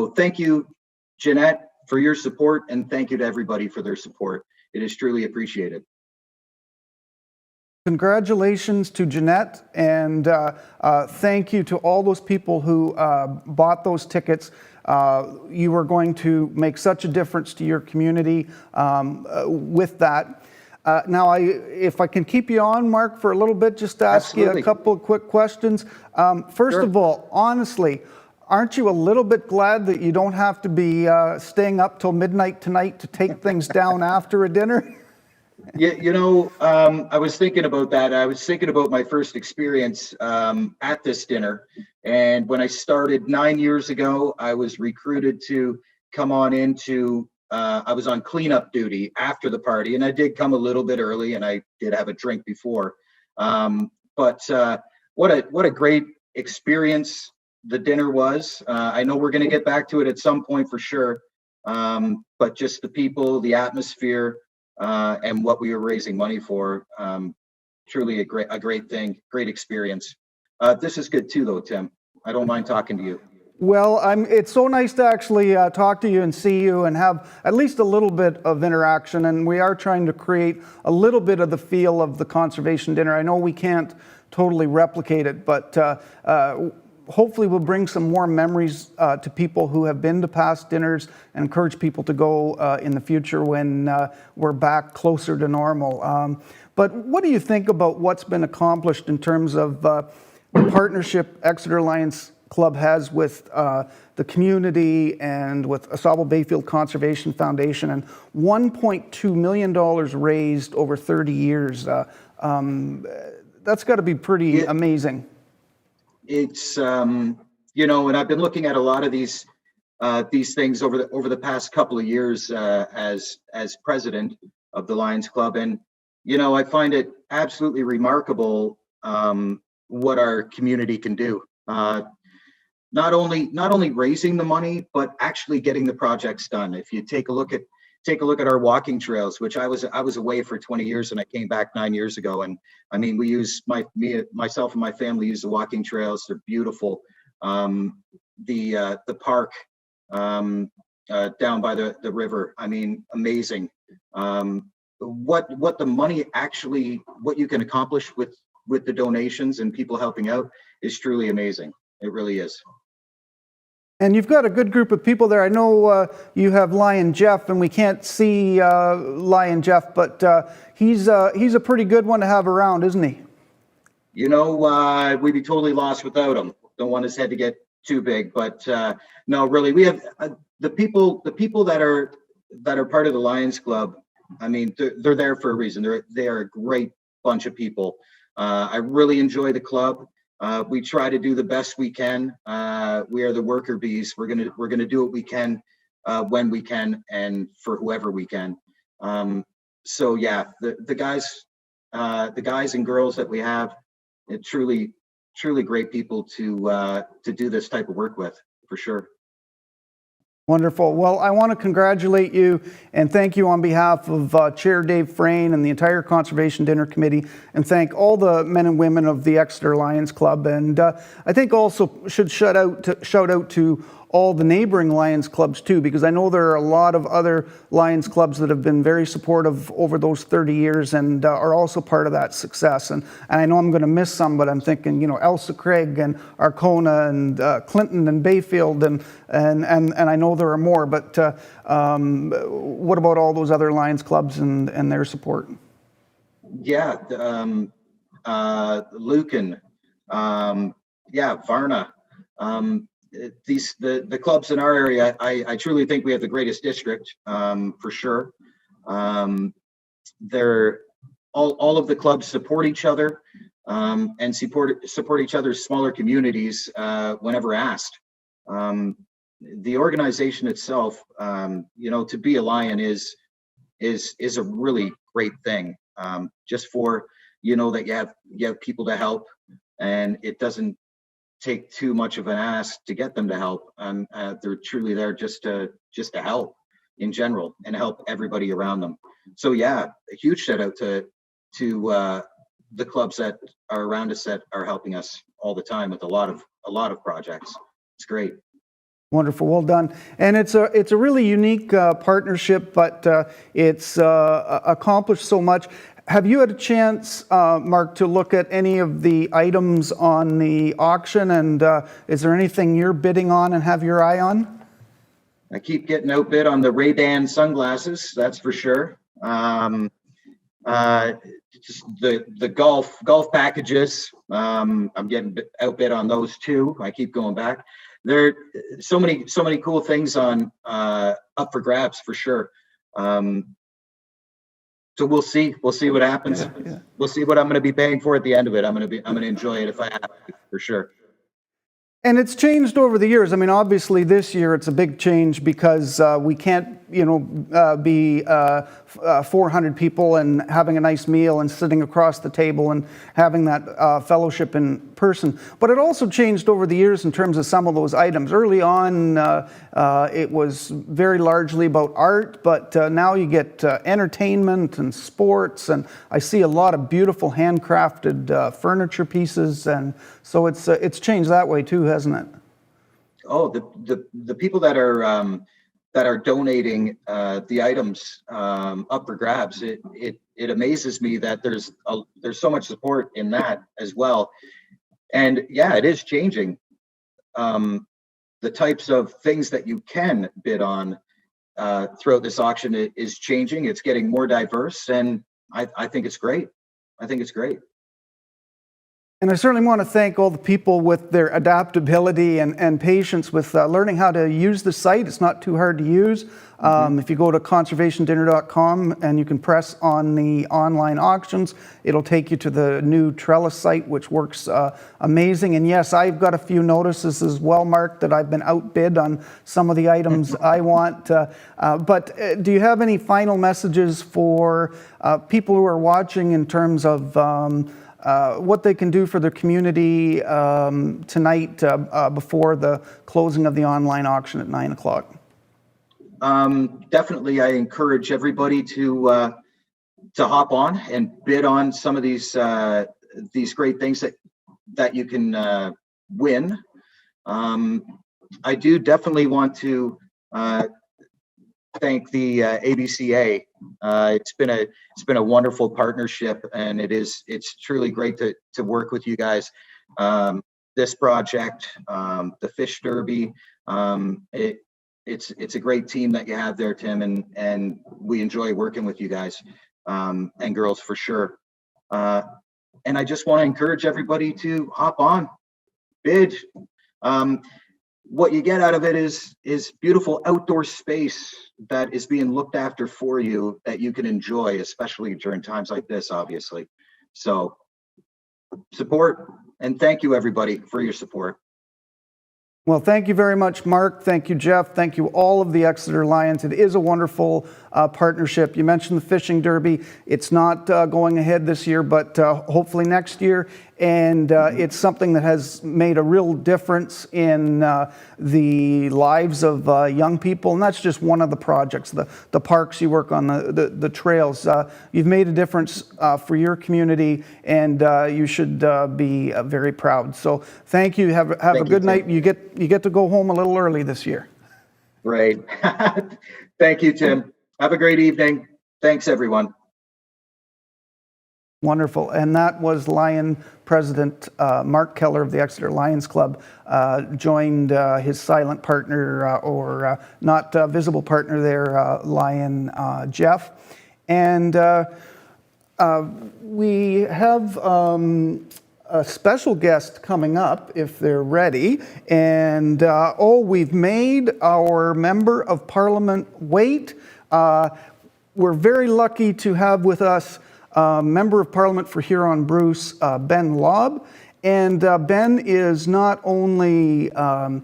So thank you, Jeanette, for your support, and thank you to everybody for their support. It is truly appreciated. Congratulations to Jeanette, and thank you to all those people who bought those tickets. You are going to make such a difference to your community with that. Now, if I can keep you on, Mark, for a little bit, just to ask Absolutely. you a couple of quick questions. First Sure. of all, honestly, aren't you a little bit glad that you don't have to be staying up till midnight tonight to take things down after a dinner? Yeah, I was thinking about that. I was thinking about my first experience at this dinner. And when I started 9 years ago, I was recruited to come on into, I was on cleanup duty after the party. And I did come a little bit early, and I did have a drink before. But what a great experience the dinner was. I know we're going to get back to it at some point for sure. But just the people, the atmosphere, and what we were raising money for, truly a great thing, great experience. This is good too, though, Tim. I don't mind talking to you. Well, it's so nice to actually talk to you and see you and have at least a little bit of interaction. And we are trying to create a little bit of the feel of the conservation dinner. I know we can't totally replicate it, but hopefully we'll bring some more memories to people who have been to past dinners and encourage people to go in the future when we're back closer to normal. But what do you think about what's been accomplished in terms of the partnership Exeter Lions Club has with the community and with Asable Bayfield Conservation Foundation, and $1.2 million raised over 30 years? That's got to be pretty amazing. It's and I've been looking at a lot of these things over the past couple of years as president of the Lions Club, and I find it absolutely remarkable what our community can do. Not only raising the money, but actually getting the projects done. If you take a look at our walking trails, which I was away for 20 years and I came back 9 years ago. And I mean, we use myself and my family use the walking trails. They're beautiful. The park down by the river. I mean, amazing. What the money actually, what you can accomplish with the donations and people helping out is truly amazing. It really is. And you've got a good group of people there. I know you have Lion Jeff, and we can't see Lion Jeff, but he's a pretty good one to have around, isn't he? We'd be totally lost without him. Don't want his head to get too big, but no, really, we have the people that are part of the Lions Club. I mean, they're there for a reason. They are a great bunch of people. I really enjoy the club. We try to do the best we can. We are the worker bees. We're gonna do what we can when we can and for whoever we can. So yeah, the guys and girls that we have, truly great people to do this type of work with, for sure. Wonderful. Well, I want to congratulate you and thank you on behalf of Chair Dave Frayne and the entire Conservation Dinner Committee, and thank all the men and women of the Exeter Lions Club. And I think also should shout out to all the neighboring Lions Clubs too, because I know there are a lot of other Lions Clubs that have been very supportive over those 30 years and are also part of that success. And I know I'm going to miss some, but I'm thinking, Elsa Craig and Arcona and Clinton and Bayfield and I know there are more, but what about all those other Lions Clubs and their support? Yeah, Lucan, Varna. The clubs in our area, I truly think we have the greatest district, for sure. They're all of the clubs support each other and support each other's smaller communities whenever asked. The organization itself, to be a Lion is a really great thing. Just for that you have people to help, and it doesn't take too much of an ask to get them to help. They're truly there just to help in general and help everybody around them. So yeah, a huge shout out to the clubs that are around us that are helping us all the time with a lot of projects. It's great. Wonderful, well done. And it's a really unique partnership, but it's accomplished so much. Have you had a chance, Mark, to look at any of the items on the auction? And is there anything you're bidding on and have your eye on? I keep getting outbid on the Ray-Ban sunglasses, that's for sure. Just the golf packages, I'm getting outbid on those too. I keep going back. There are so many cool things on up for grabs for sure. So we'll see what happens. Yeah. We'll see what I'm going to be paying for at the end of it. I'm going to enjoy it if I have to, for sure. And it's changed over the years. I mean, obviously this year it's a big change because we can't, be 400 people and having a nice meal and sitting across the table and having that fellowship in person. But it also changed over the years in terms of some of those items. Early on, it was very largely about art, but now you get entertainment and sports, and I see a lot of beautiful handcrafted furniture pieces, and so it's changed that way too, hasn't it? Oh, the people that are donating the items up for grabs, it amazes me that there's so much support in that as well. And yeah, it is changing. The types of things that you can bid on throughout this auction is changing. It's getting more diverse, and I think it's great. I think it's great. And I certainly want to thank all the people with their adaptability and patience with learning how to use the site. It's not too hard to use. If you go to conservationdinner.com and you can press on the online auctions, it'll take you to the new Trellis site, which works amazing. And yes, I've got a few notices as well, Mark, that I've been outbid on some of the items I want. But do you have any final messages for people who are watching in terms of what they can do for their community tonight before the closing of the online auction at 9 o'clock? Definitely, I encourage everybody to hop on and bid on some of these great things that you can win. I do definitely want to thank the ABCA. It's been a wonderful partnership, and it's truly great to work with you guys. This project, the Fish Derby, it's a great team that you have there, Tim, and we enjoy working with you guys and girls for sure. And I just want to encourage everybody to hop on, bid. What you get out of it is beautiful outdoor space that is being looked after for you, that you can enjoy, especially during times like this, obviously. So support, and thank you everybody for your support. Well, thank you very much, Mark. Thank you, Jeff. Thank you, all of the Exeter Lions. It is a wonderful partnership. You mentioned the fishing derby. It's not going ahead this year, but hopefully next year. And it's something that has made a real difference in the lives of young people. And that's just one of the projects, the parks you work on, the trails. You've made a difference for your community, and you should be very proud. So thank you. Have a good night. You get to go home a little early this year. Great. Thank you, Tim. Have a great evening. Thanks, everyone. Wonderful. And that was Lion President Mark Keller of the Exeter Lions Club, joined his silent partner or not visible partner there, Lion Jeff. And we have a special guest coming up if they're ready. And we've made our Member of Parliament wait. We're very lucky to have with us Member of Parliament for Huron-Bruce, Ben Lobb. And Ben is not only the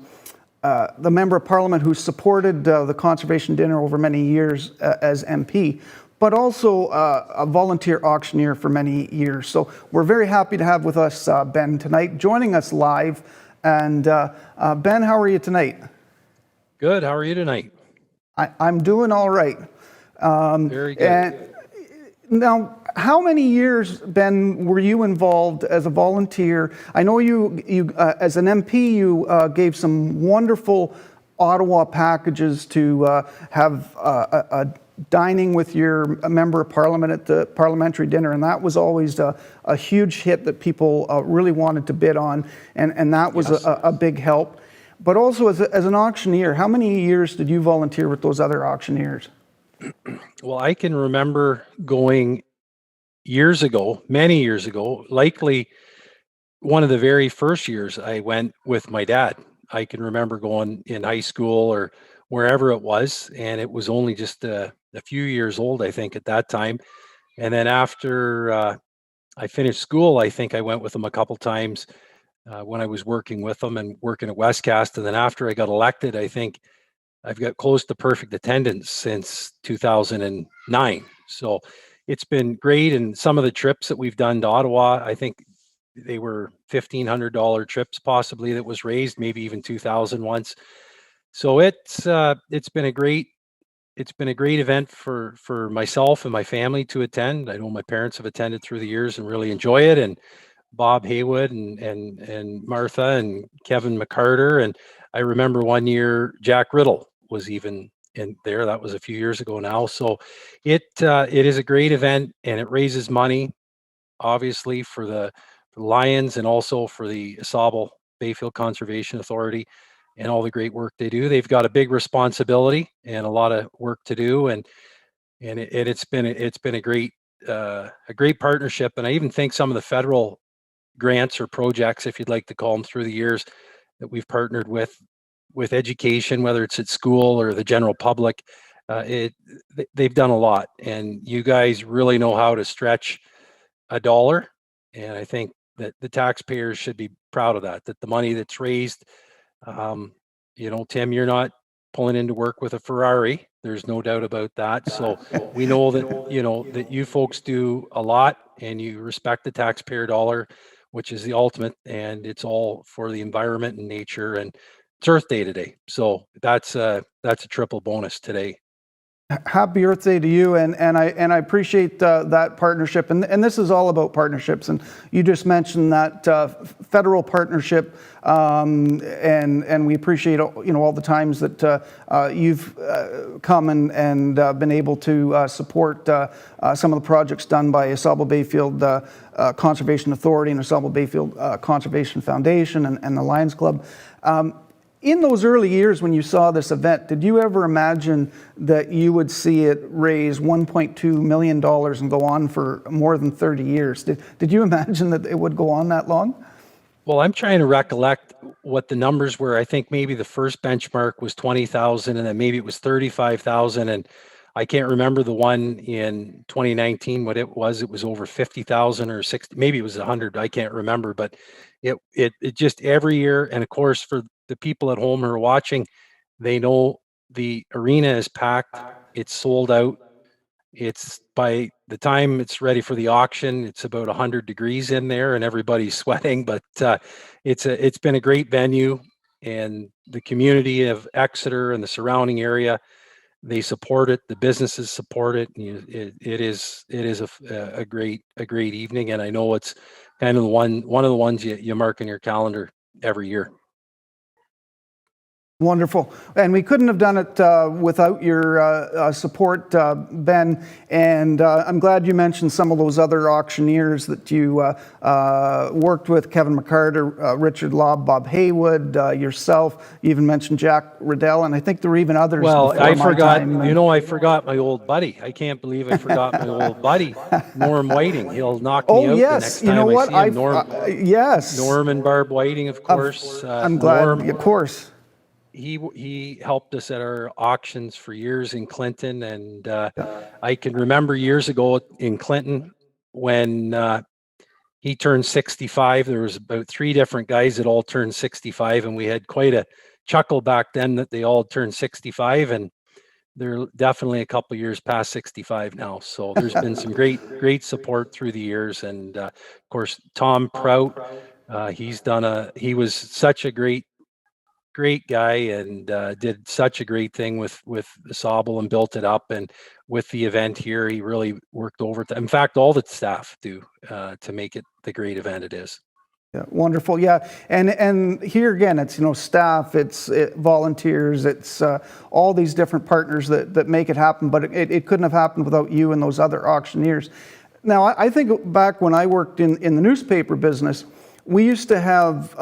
Member of Parliament who supported the Conservation Dinner over many years as MP, but also a volunteer auctioneer for many years. So we're very happy to have with us Ben tonight, joining us live. And Ben, how are you tonight? Good. How are you tonight? I'm doing all right. Very good. Now, how many years, Ben, were you involved as a volunteer? I know you as an MP, you gave some wonderful Ottawa packages to have a dining with your member of parliament at the parliamentary dinner, and that was always a huge hit that people really wanted to bid on, and that was a big help. But also as an auctioneer, how many years did you volunteer with those other auctioneers? Well, I can remember going years ago, many years ago, likely one of the very first years I went with my dad. I can remember going in high school or wherever it was, and it was only just a few years old, I think, at that time. And then after I finished school, I think I went with him a couple times when I was working with them and working at Westcast. And then after I got elected, I think I've got close to perfect attendance since 2009. So it's been great. And some of the trips that we've done to Ottawa, I think they were $1,500 trips possibly that was raised, maybe even 2,000 once. So it's been a great event for myself and my family to attend. I know my parents have attended through the years and really enjoy it. And Bob Haywood and Martha and Kevin McCarter. And I remember one year Jack Riddle was even in there. That was a few years ago now. So it is a great event, and it raises money, obviously, for the Lions and also for the AuSable Bayfield Conservation Authority and all the great work they do. They've got a big responsibility and a lot of work to do, and it's been a great partnership. And I even think some of the federal grants or projects, if you'd like to call them, through the years that we've partnered with education, whether it's at school or the general public, they've done a lot. And you guys really know how to stretch a dollar. And I think that the taxpayers should be proud of that the money that's raised, Tim, you're not pulling into work with a Ferrari. There's no doubt about that. So we know that you folks do a lot and you respect the taxpayer dollar, which is the ultimate, and it's all for the environment and nature. And it's Earth Day today. So that's a triple bonus today. Happy Earth Day to you, and I appreciate that partnership, and this is all about partnerships. And you just mentioned that federal partnership, and we appreciate all the times that you've come and been able to support some of the projects done by AuSable Bayfield Conservation Authority and AuSable Bayfield Conservation Foundation and the Lions Club. In those early years when you saw this event, did you ever imagine that you would see it raise $1.2 million and go on for more than 30 years? Did you imagine that it would go on that long? Well, I'm trying to recollect what the numbers were. I think maybe the first benchmark was 20,000 and then maybe it was 35,000. And I can't remember the one in 2019, what it was. It was over 50,000 or 60, maybe it was 100. I can't remember, but it just every year. And of course, for the people at home who are watching, they know the arena is packed. It's sold out. It's by the time it's ready for the auction, it's about 100 degrees in there and everybody's sweating, but it's been a great venue, and the community of Exeter and the surrounding area, they support it. The businesses support it. It is a great evening. And I know it's kind of one of the ones you mark in your calendar every year. Wonderful. And we couldn't have done it without your support, Ben. And I'm glad you mentioned some of those other auctioneers that you worked with, Kevin McCarter, Richard Lobb, Bob Haywood, yourself. You even mentioned Jack Riddell, and I think there were even others. Well, I forgot my old buddy. I can't believe I forgot my old buddy, Norm Whiting. He'll knock me out the next time I see him. Yes. Norm and Barb Whiting, of course. I'm glad, of course. He helped us at our auctions for years in Clinton, and I can remember years ago in Clinton when he turned 65. There was about 3 different guys that all turned 65, and we had quite a chuckle back then that they all turned 65, and they're definitely a couple years past 65 now. So there's been some great support through the years, and of course Tom Prout, he was such a great guy and did such a great thing with AuSable and built it up. And with the event here, he really worked overtime. In fact, all the staff do to make it the great event it is. Yeah, wonderful. Yeah, and here again, it's staff, it's volunteers, it's all these different partners that make it happen. But it couldn't have happened without you and those other auctioneers. Now, I think back when I worked in the newspaper business, we used to have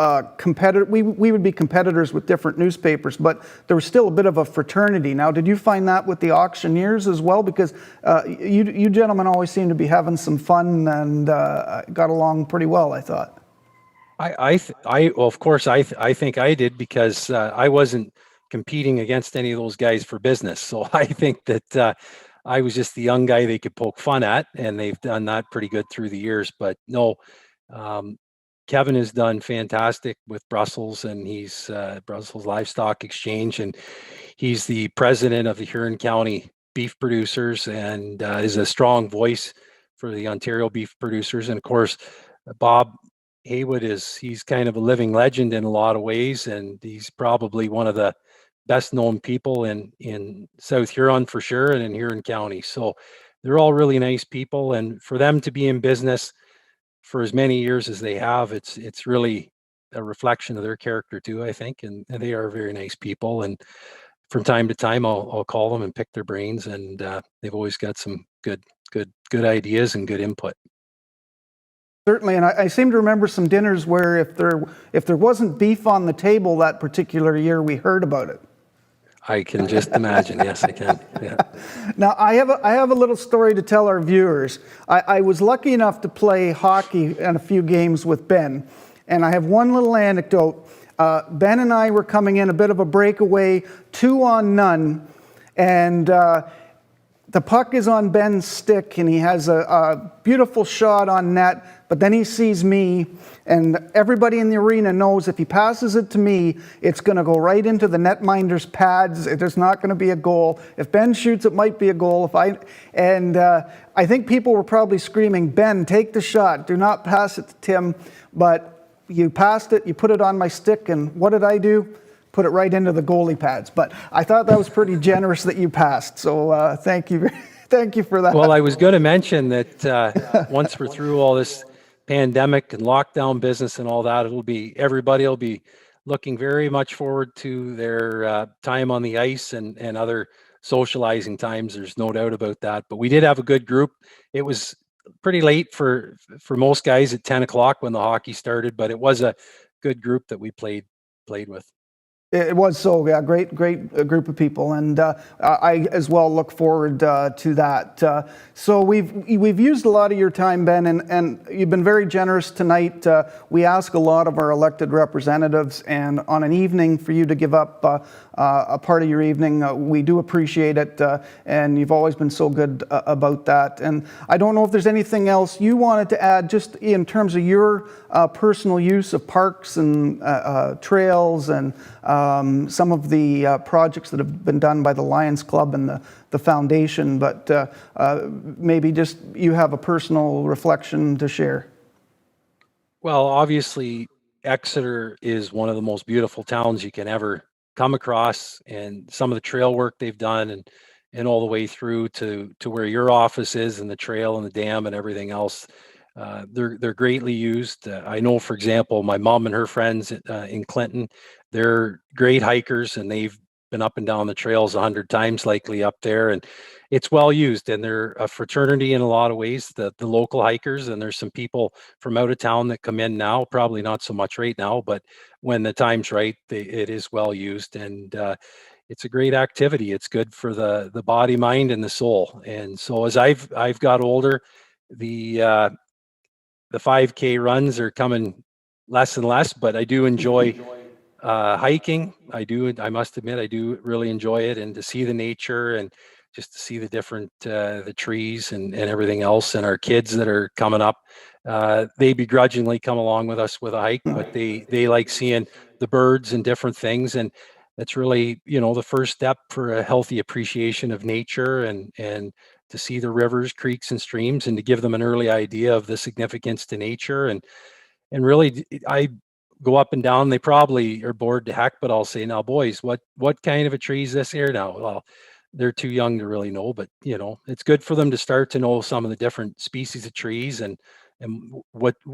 we would be competitors with different newspapers, but there was still a bit of a fraternity. Now, did you find that with the auctioneers as well? Because you gentlemen always seem to be having some fun and got along pretty well, I thought. Well, of course, I think I did, because I wasn't competing against any of those guys for business. So I think that I was just the young guy they could poke fun at, and they've done that pretty good through the years. But no, um, Kevin has done fantastic with Brussels, and he's Brussels Livestock Exchange, and he's the president of the Huron County beef producers, and is a strong voice for the Ontario beef producers. And of course, Bob Haywood he's kind of a living legend in a lot of ways, and he's probably one of the best known people in South Huron for sure, and in Huron County. So they're all really nice people, and for them to be in business for as many years as they have, it's really a reflection of their character too, I think, and they are very nice people. And from time to time, I'll call them and pick their brains, and they've always got some good ideas and good input. Certainly, and I seem to remember some dinners where if there wasn't beef on the table that particular year, we heard about it. I can just imagine. Yes, I can. Yeah. Now, I have a little story to tell our viewers. I was lucky enough to play hockey in a few games with Ben, and I have one little anecdote. Ben and I were coming in a bit of a breakaway, 2-on-0, and the puck is on Ben's stick, and he has a beautiful shot on net, but then he sees me, and everybody in the arena knows if he passes it to me, it's going to go right into the netminder's pads. There's not going to be a goal. If Ben shoots, it might be a goal. I think people were probably screaming, "Ben, take the shot. Do not pass it to Tim." But you passed it, you put it on my stick, and what did I do? Put it right into the goalie pads. But I thought that was pretty generous that you passed. So thank you. Thank you for that. Well, I was going to mention that once we're through all this pandemic and lockdown business and all that, everybody will be looking very much forward to their time on the ice and other socializing times. There's no doubt about that. But we did have a good group. It was pretty late for most guys at 10 o'clock when the hockey started, but it was a good group that we played with. It was so, yeah, great group of people, and I as well look forward to that. So we've used a lot of your time, Ben, and you've been very generous tonight. We ask a lot of our elected representatives, and on an evening for you to give up a part of your evening, we do appreciate it, and you've always been so good about that. And I don't know if there's anything else you wanted to add, just in terms of your personal use of parks and trails and some of the projects that have been done by the Lions Club and the foundation, but maybe just you have a personal reflection to share. Well, obviously, Exeter is one of the most beautiful towns you can ever come across, and some of the trail work they've done and all the way through to where your office is, and the trail and the dam and everything else. They're greatly used. I know, for example, my mom and her friends in Clinton, they're great hikers, and they've been up and down the trails 100 times likely up there, and it's well used. And they're a fraternity in a lot of ways, the local hikers. And there's some people from out of town that come in now, probably not so much right now, but when the time's right, it is well used. And it's a great activity. It's good for the body, mind, and the soul. And so as I've got older, the 5K runs are coming less and less, but I do enjoy hiking. I must admit, I do really enjoy it, and to see the nature and just to see the different the trees and everything else. And our kids that are coming up, they begrudgingly come along with us with a hike, but they like seeing the birds and different things. And that's really, the first step for a healthy appreciation of nature, and to see the rivers, creeks, and streams, and to give them an early idea of the significance to nature. And really, I go up and down. They probably are bored to heck, but I'll say, "Now, boys, what kind of a tree is this here now?" Well, they're too young to really know, but it's good for them to start to know some of the different species of trees, and and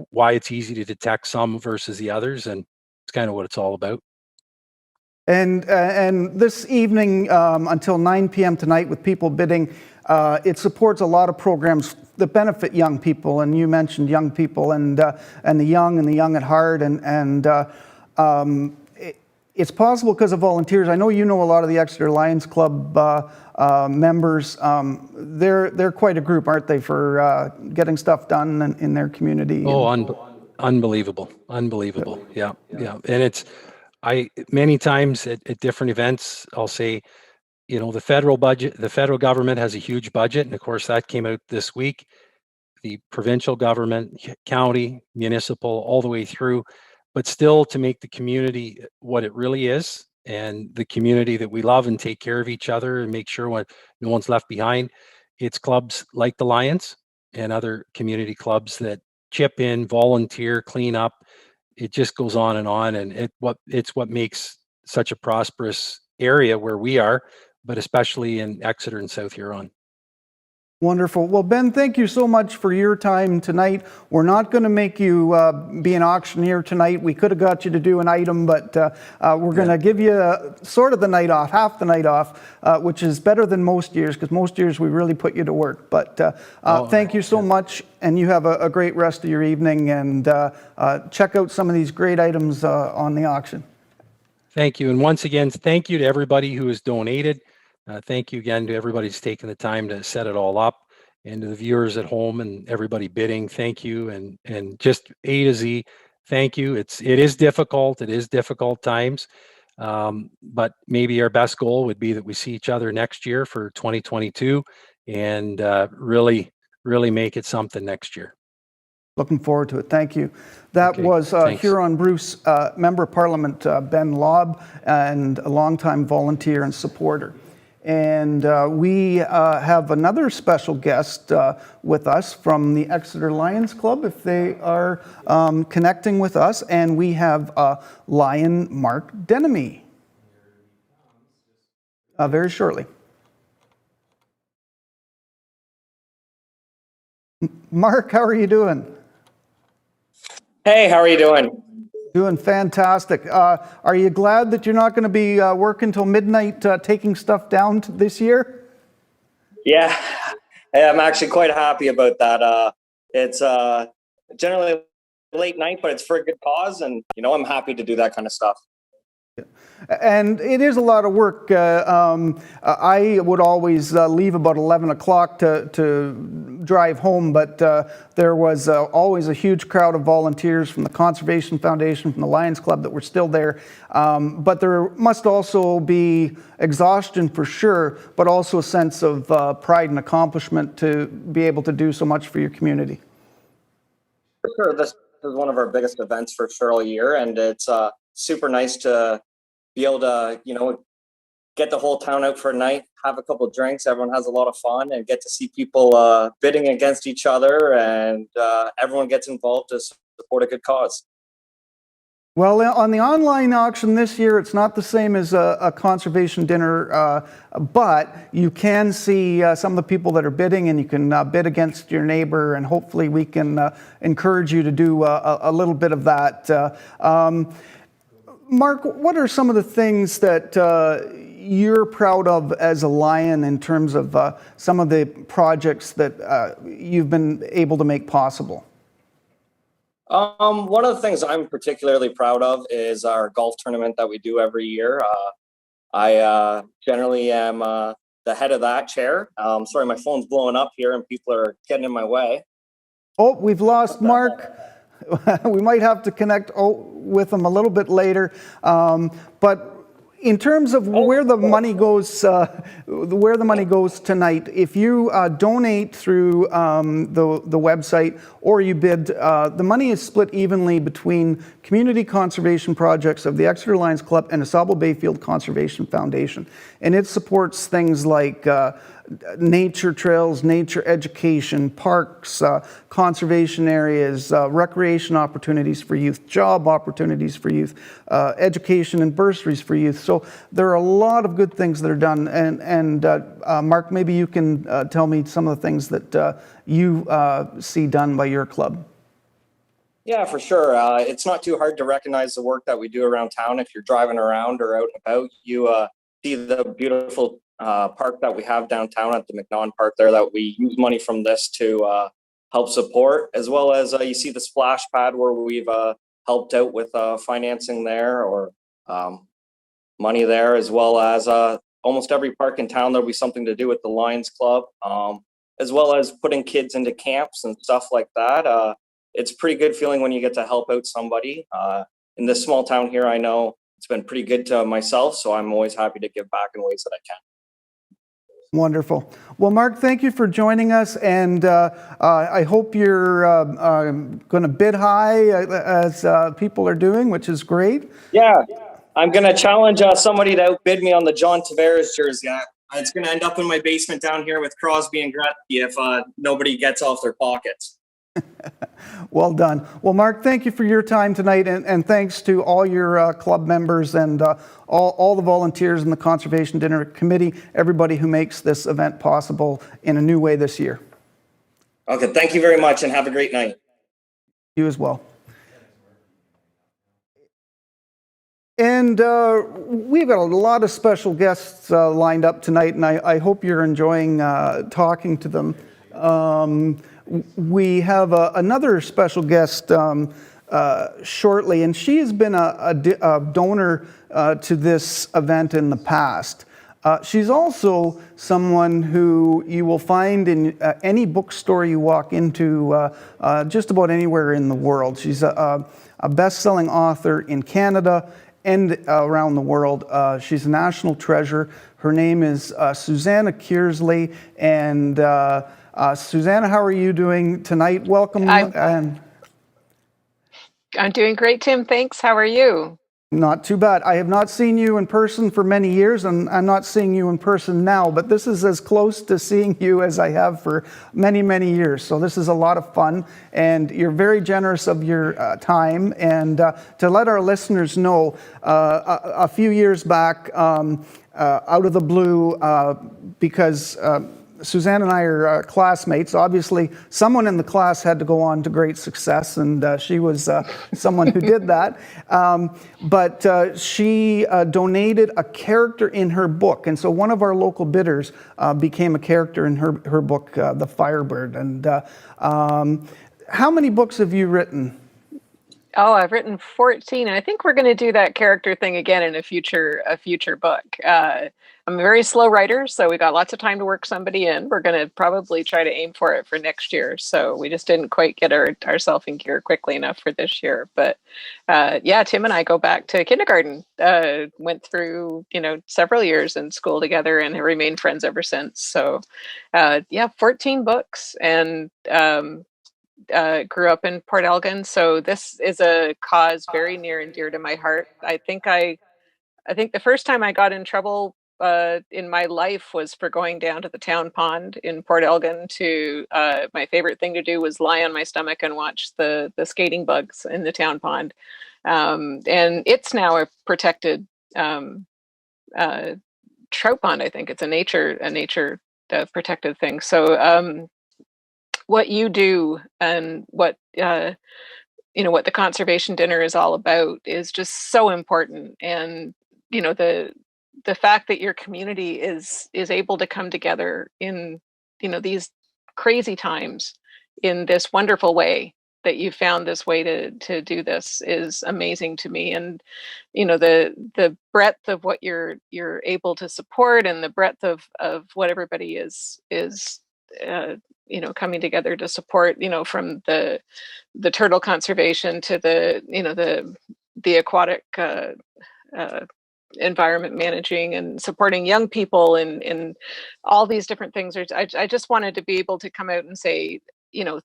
why it's easy to detect some versus the others, and it's kind of what it's all about. And this evening until 9 p.m. tonight with people bidding, it supports a lot of programs that benefit young people. And you mentioned young people and the young at heart. It's possible because of volunteers. I know you know a lot of the Exeter Lions Club members. They're quite a group, aren't they, for getting stuff done in their community? Oh, unbelievable. Yeah. And many times at different events, I'll say, the federal government has a huge budget. And of course, that came out this week. The provincial government, county, municipal, all the way through, but still to make the community what it really is, and the community that we love and take care of each other and make sure no one's left behind. It's clubs like the Lions and other community clubs that chip in, volunteer, clean up. It just goes on, and it's what makes such a prosperous area where we are, but especially in Exeter and South Huron. Wonderful. Well, Ben, thank you so much for your time tonight. We're not going to make you be an auctioneer tonight. We could have got you to do an item, but we're going to give you sort of the night off, half the night off, which is better than most years, because most years we really put you to work. But thank you so much, and you have a great rest of your evening, and check out some of these great items on the auction. Thank you. And once again, thank you to everybody who has donated. Thank you again to everybody who's taken the time to set it all up, and to the viewers at home and everybody bidding. Thank you. And just A to Z, thank you. It is difficult. It is difficult times. But maybe our best goal would be that we see each other next year for 2022 and really make it something next year. Looking forward to it. Thank you. That was Huron-Bruce Member of Parliament Ben Lobb, and a longtime volunteer and supporter. And we have another special guest with us from the Exeter Lions Club, if they are connecting with us. And we have Lion Mark Denemy very shortly. Mark, how are you doing? Hey, how are you doing? Doing fantastic. Are you glad that you're not going to be working till midnight taking stuff down this year? Yeah, I'm actually quite happy about that. It's generally a late night, but it's for a good cause, and I'm happy to do that kind of stuff. And it is a lot of work. I would always leave about 11 o'clock to drive home, but there was always a huge crowd of volunteers from the Conservation Foundation, from the Lions Club that were still there. But there must also be exhaustion for sure, but also a sense of pride and accomplishment to be able to do so much for your community. For sure. This is one of our biggest events for sure all year, and it's super nice to be able to, get the whole town out for a night, have a couple of drinks, everyone has a lot of fun, and get to see people bidding against each other, and everyone gets involved to support a good cause. Well, on the online auction this year, it's not the same as a conservation dinner, but you can see some of the people that are bidding, and you can bid against your neighbor, and hopefully we can encourage you to do a little bit of that. Mark, what are some of the things that you're proud of as a Lion in terms of some of the projects that you've been able to make possible? One of the things I'm particularly proud of is our golf tournament that we do every year. I generally am the head of that chair. Sorry, my phone's blowing up here and people are getting in my way. Oh, we've lost Mark. We might have to connect with him a little bit later. But in terms of where the money goes, tonight, if you donate through the website or you bid, the money is split evenly between community conservation projects of the Exeter Lions Club and Asabo Bayfield Conservation Foundation. And it supports things like nature trails, nature education, parks, conservation areas, recreation opportunities for youth, job opportunities for youth, education and bursaries for youth. So there are a lot of good things that are done. And Mark, maybe you can tell me some of the things that you see done by your club. Yeah, for sure. It's not too hard to recognize the work that we do around town. If you're driving around or out and about, you see the beautiful park that we have downtown at the McNaughton Park there that we use money from this to help support, as well as you see the splash pad where we've helped out with financing there or money there, as well as almost every park in town, there'll be something to do with the Lions Club, as well as putting kids into camps and stuff like that. It's a pretty good feeling when you get to help out somebody. In this small town here, I know it's been pretty good to myself, so I'm always happy to give back in ways that I can. Wonderful. Well, Mark, thank you for joining us, and I hope you're going to bid high as people are doing, which is great. Yeah, I'm going to challenge somebody to outbid me on the John Tavares jersey. It's going to end up in my basement down here with Crosby and Gretzky if nobody gets off their pockets. Well done. Well, Mark, thank you for your time tonight, and thanks to all your club members and all the volunteers in the Conservation Dinner Committee, everybody who makes this event possible in a new way this year. Okay, thank you very much, and have a great night. You as well. And we've got a lot of special guests lined up tonight, and I hope you're enjoying talking to them. We have another special guest shortly, and she has been a donor to this event in the past. She's also someone who you will find in any bookstore you walk into just about anywhere in the world. She's a best-selling author in Canada and around the world. She's a national treasure. Her name is Susanna Kearsley, and Susanna, how are you doing tonight? Welcome. I'm doing great, Tim. Thanks. How are you? Not too bad. I have not seen you in person for many years, and I'm not seeing you in person now, but this is as close to seeing you as I have for many, many years. So this is a lot of fun, and you're very generous of your time. And to let our listeners know, a few years back, out of the blue, because Suzanne and I are classmates. Obviously, someone in the class had to go on to great success, and she was someone who did that. But she donated a character in her book, and so one of our local bidders became a character in her book, The Firebird. And how many books have you written? Oh, I've written 14, and I think we're going to do that character thing again in a future book. I'm a very slow writer, so we got lots of time to work somebody in. We're going to probably try to aim for it for next year. So we just didn't quite get ourselves in gear quickly enough for this year. But yeah, Tim and I go back to kindergarten. Went through several years in school together and have remained friends ever since. So yeah, 14 books, and grew up in Port Elgin, so this is a cause very near and dear to my heart. I think the first time I got in trouble in my life was for going down to the town pond in Port Elgin to my favorite thing to do was lie on my stomach and watch the skating bugs in the town pond. And it's now a protected trout pond. I think it's a nature protected thing. So what you do and what what the conservation dinner is all about is just so important. And the fact that your community is able to come together in these crazy times in this wonderful way, that you found this way to do this, is amazing to me. And the breadth of what you're able to support, and the breadth of what everybody is coming together to support, from the turtle conservation to the aquatic environment managing and supporting young people and all these different things. I just wanted to be able to come out and say,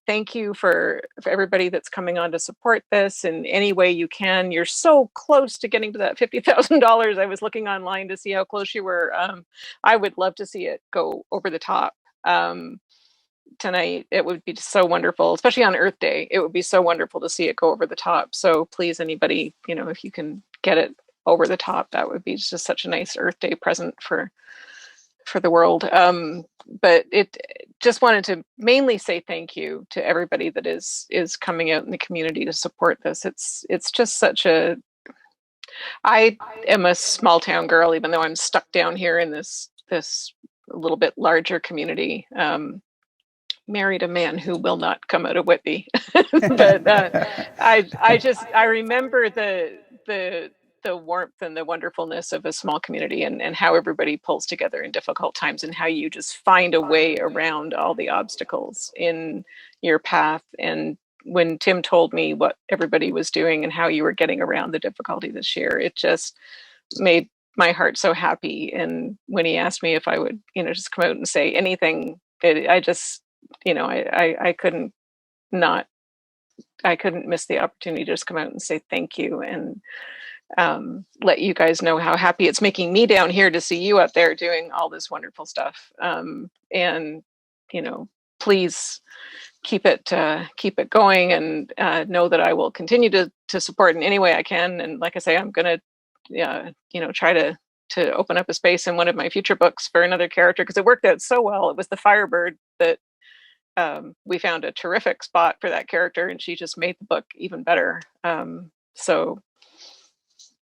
thank you for everybody that's coming on to support this in any way you can. You're so close to getting to that $50,000. I was looking online to see how close you were. I would love to see it go over the top. Tonight, it would be so wonderful, especially on Earth Day. It would be so wonderful to see it go over the top. So please, anybody, if you can get it over the top, that would be just such a nice Earth Day present for the world. But just wanted to mainly say thank you to everybody that is coming out in the community to support this. It's just such a, I am a small town girl, even though I'm stuck down here in this a little bit larger community. Married a man who will not come out of Whitby, but I remember the warmth and the wonderfulness of a small community, and how everybody pulls together in difficult times, and how you just find a way around all the obstacles in your path. And when Tim told me what everybody was doing and how you were getting around the difficulty this year, it just made my heart so happy. And when he asked me if I would, just come out and say anything, I just, I couldn't not, I couldn't miss the opportunity to just come out and say thank you, and let you guys know how happy it's making me down here to see you up there doing all this wonderful stuff. And please keep it going, and know that I will continue to support in any way I can. And like I say, I'm gonna try to open up a space in one of my future books for another character, because it worked out so well. It was the Firebird that we found a terrific spot for that character, and she just made the book even better. So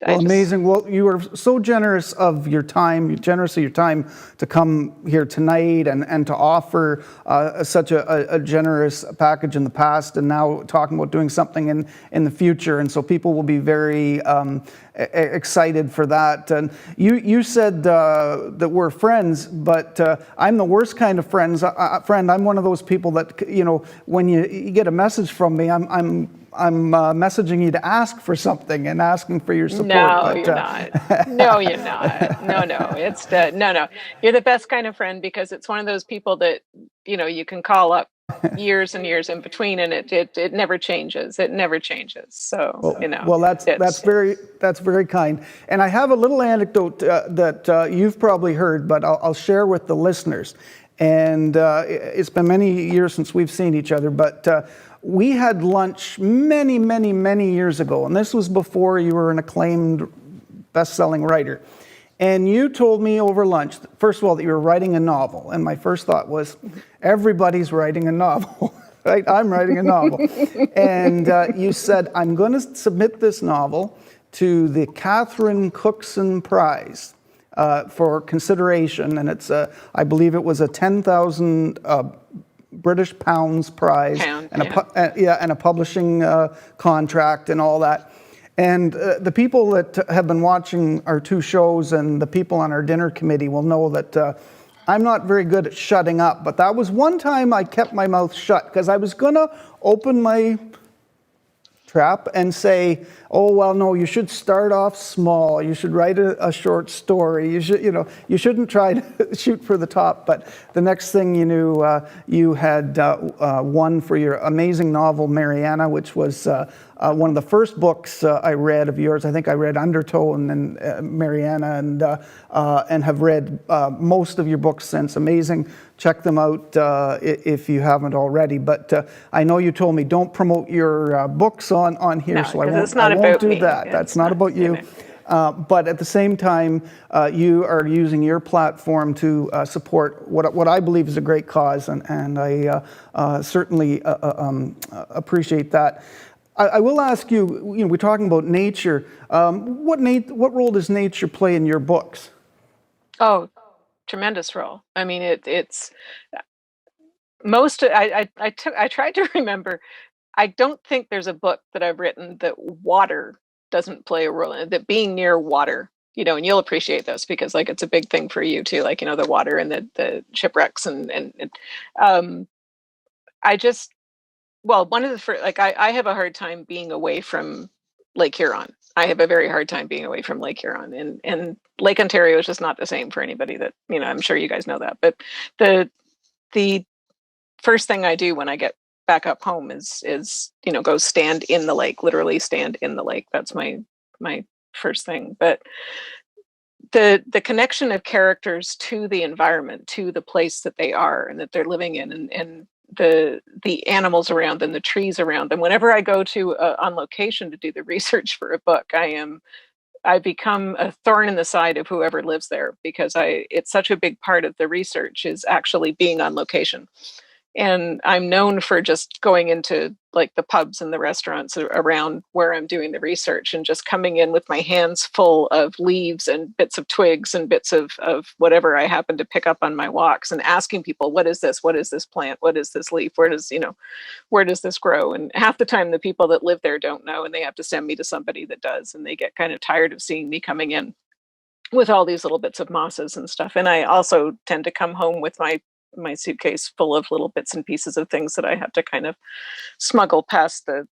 well, amazing. Well, you are so generous of your time, to come here tonight and to offer such a generous package in the past, and now talking about doing something in the future. And so people will be very excited for that. And you said that we're friends, but I'm the worst kind of friend. I'm one of those people that, when you get a message from me, I'm messaging you to ask for something and asking for your support. No, you're not. No, you're not. No. It's no. You're the best kind of friend, because it's one of those people that you can call up years and years in between, and it never changes. It never changes. So well, that's very kind. And I have a little anecdote that you've probably heard, but I'll share with the listeners. And it's been many years since we've seen each other, but we had lunch many, many, many years ago, and this was before you were an acclaimed best-selling writer. And you told me over lunch, first of all, that you were writing a novel. And my first thought was, everybody's writing a novel, right? I'm writing a novel. And you said, I'm going to submit this novel to the Catherine Cookson Prize for consideration. And it's, I believe it was a 10,000 British pounds prize, and a publishing contract and all that. And the people that have been watching our two shows, and the people on our dinner committee, will know that I'm not very good at shutting up. But that was one time I kept my mouth shut, because I was gonna open my trap and say, oh, well, no, you should start off small. You should write a short story. You should, you shouldn't try to shoot for the top. But the next thing you knew, you had won for your amazing novel, Mariana, which was one of the first books I read of yours. I think I read Undertow and then Mariana, and have read most of your books since. Amazing. Check them out if you haven't already. But I know you told me don't promote your books on here, so I won't do that. That's not about you. But at the same time, you are using your platform to support what I believe is a great cause, and I certainly appreciate that. I will ask you, we're talking about nature. What role does nature play in your books? Oh, tremendous role. I mean, it's most. I tried to remember. I don't think there's a book that I've written that water doesn't play a role in it, that being near water, and you'll appreciate this, because it's a big thing for you too, the water and the shipwrecks and I just, well, one of the first, I have a hard time being away from Lake Huron. I have a very hard time being away from Lake Huron, and Lake Ontario is just not the same for anybody that, I'm sure you guys know that, but the first thing I do when I get back up home is go stand in the lake, literally stand in the lake. That's my first thing. But the connection of characters to the environment, to the place that they are and that they're living in, and the animals around them, the trees around them. Whenever I go to on location to do the research for a book, I am I become a thorn in the side of whoever lives there, because it's such a big part of the research is actually being on location. And I'm known for just going into like the pubs and the restaurants around where I'm doing the research, and just coming in with my hands full of leaves and bits of twigs and bits of whatever I happen to pick up on my walks, and asking people, what is this? What is this plant? What is this leaf? Where does this grow? And half the time the people that live there don't know, and they have to send me to somebody that does. And they get kind of tired of seeing me coming in with all these little bits of mosses and stuff. And I also tend to come home with my suitcase full of little bits and pieces of things that I have to kind of smuggle past the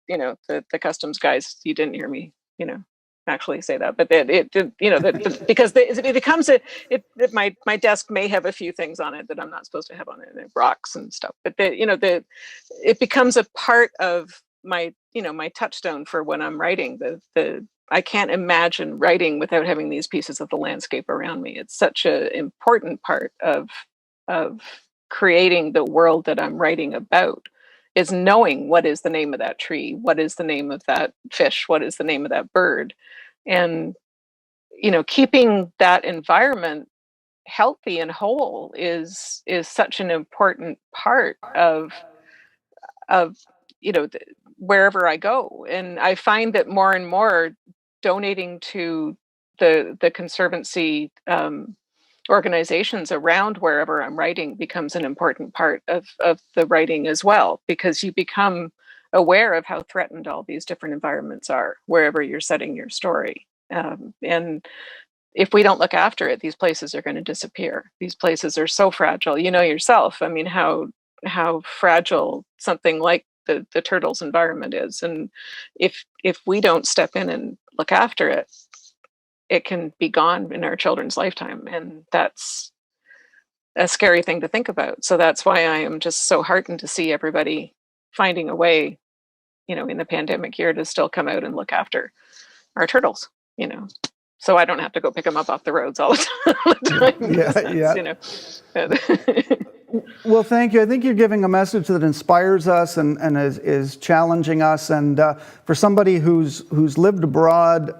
customs guys. You didn't hear me, actually say that, but because it becomes my desk may have a few things on it that I'm not supposed to have on it, and rocks and stuff. But it becomes a part of my my touchstone for when I'm writing. I can't imagine writing without having these pieces of the landscape around me. It's such an important part of creating the world that I'm writing about, is knowing what is the name of that tree, what is the name of that fish, what is the name of that bird, and keeping that environment healthy and whole is such an important part of wherever I go. And I find that more and more donating to the conservancy organizations around wherever I'm writing becomes an important part of the writing as well, because you become aware of how threatened all these different environments are wherever you're setting your story. And if we don't look after it, these places are going to disappear. These places are so fragile. You know yourself, I mean, how fragile something like the turtles environment is. And if we don't step in and look after it, it can be gone in our children's lifetime. And that's a scary thing to think about. So that's why I am just so heartened to see everybody finding a way, in the pandemic year, to still come out and look after our turtles, so I don't have to go pick them up off the roads all the time. Well, thank you. I think you're giving a message that inspires us and is challenging us. And for somebody who's lived abroad,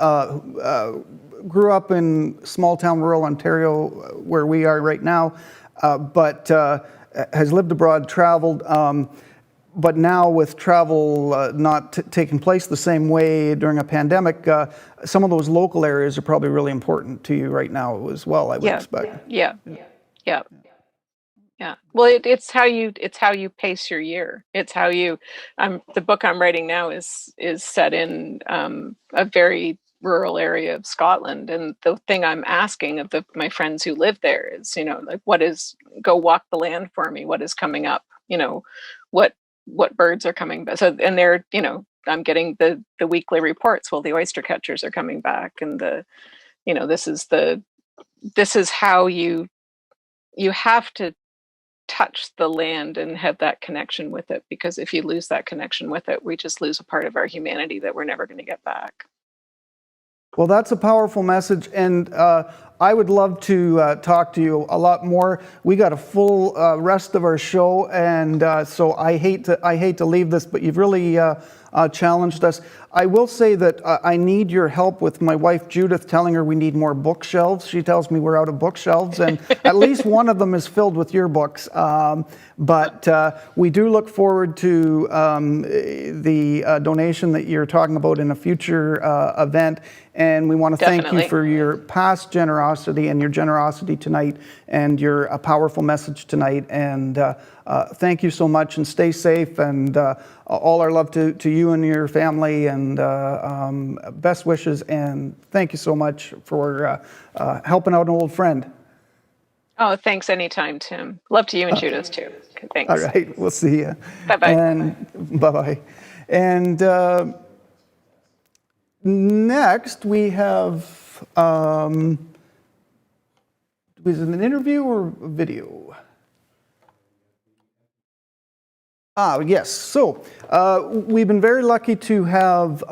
grew up in small town rural Ontario, where we are right now, but has lived abroad, traveled, but now with travel not taking place the same way during a pandemic, some of those local areas are probably really important to you right now as well, I would expect. Yeah. Well, it's how you pace your year. It's how you. The book I'm writing now is set in a very rural area of Scotland, and the thing I'm asking of my friends who live there is, go walk the land for me. What is coming up? What birds are coming back? So, and they're, I'm getting the weekly reports. Well, the oyster catchers are coming back, and this is how you have to touch the land and have that connection with it, because if you lose that connection with it, we just lose a part of our humanity that we're never going to get back. Well, that's a powerful message, and I would love to talk to you a lot more. We got a full rest of our show, and so I hate to leave this, but you've really challenged us. I will say that I need your help with my wife Judith telling her we need more bookshelves. She tells me we're out of bookshelves, and at least one of them is filled with your books. But we do look forward to the donation that you're talking about in a future event. And we want to thank you for your past generosity and your generosity tonight, and your powerful message tonight. And thank you so much, and stay safe, and all our love to you and your family, and best wishes. And thank you so much for helping out an old friend. Oh, thanks anytime, Tim. Love to you and Judith too. Okay, thanks. All right, we'll see you. Bye-bye. And bye-bye. And next we have, is it an interview or a video? Yes. So we've been very lucky to have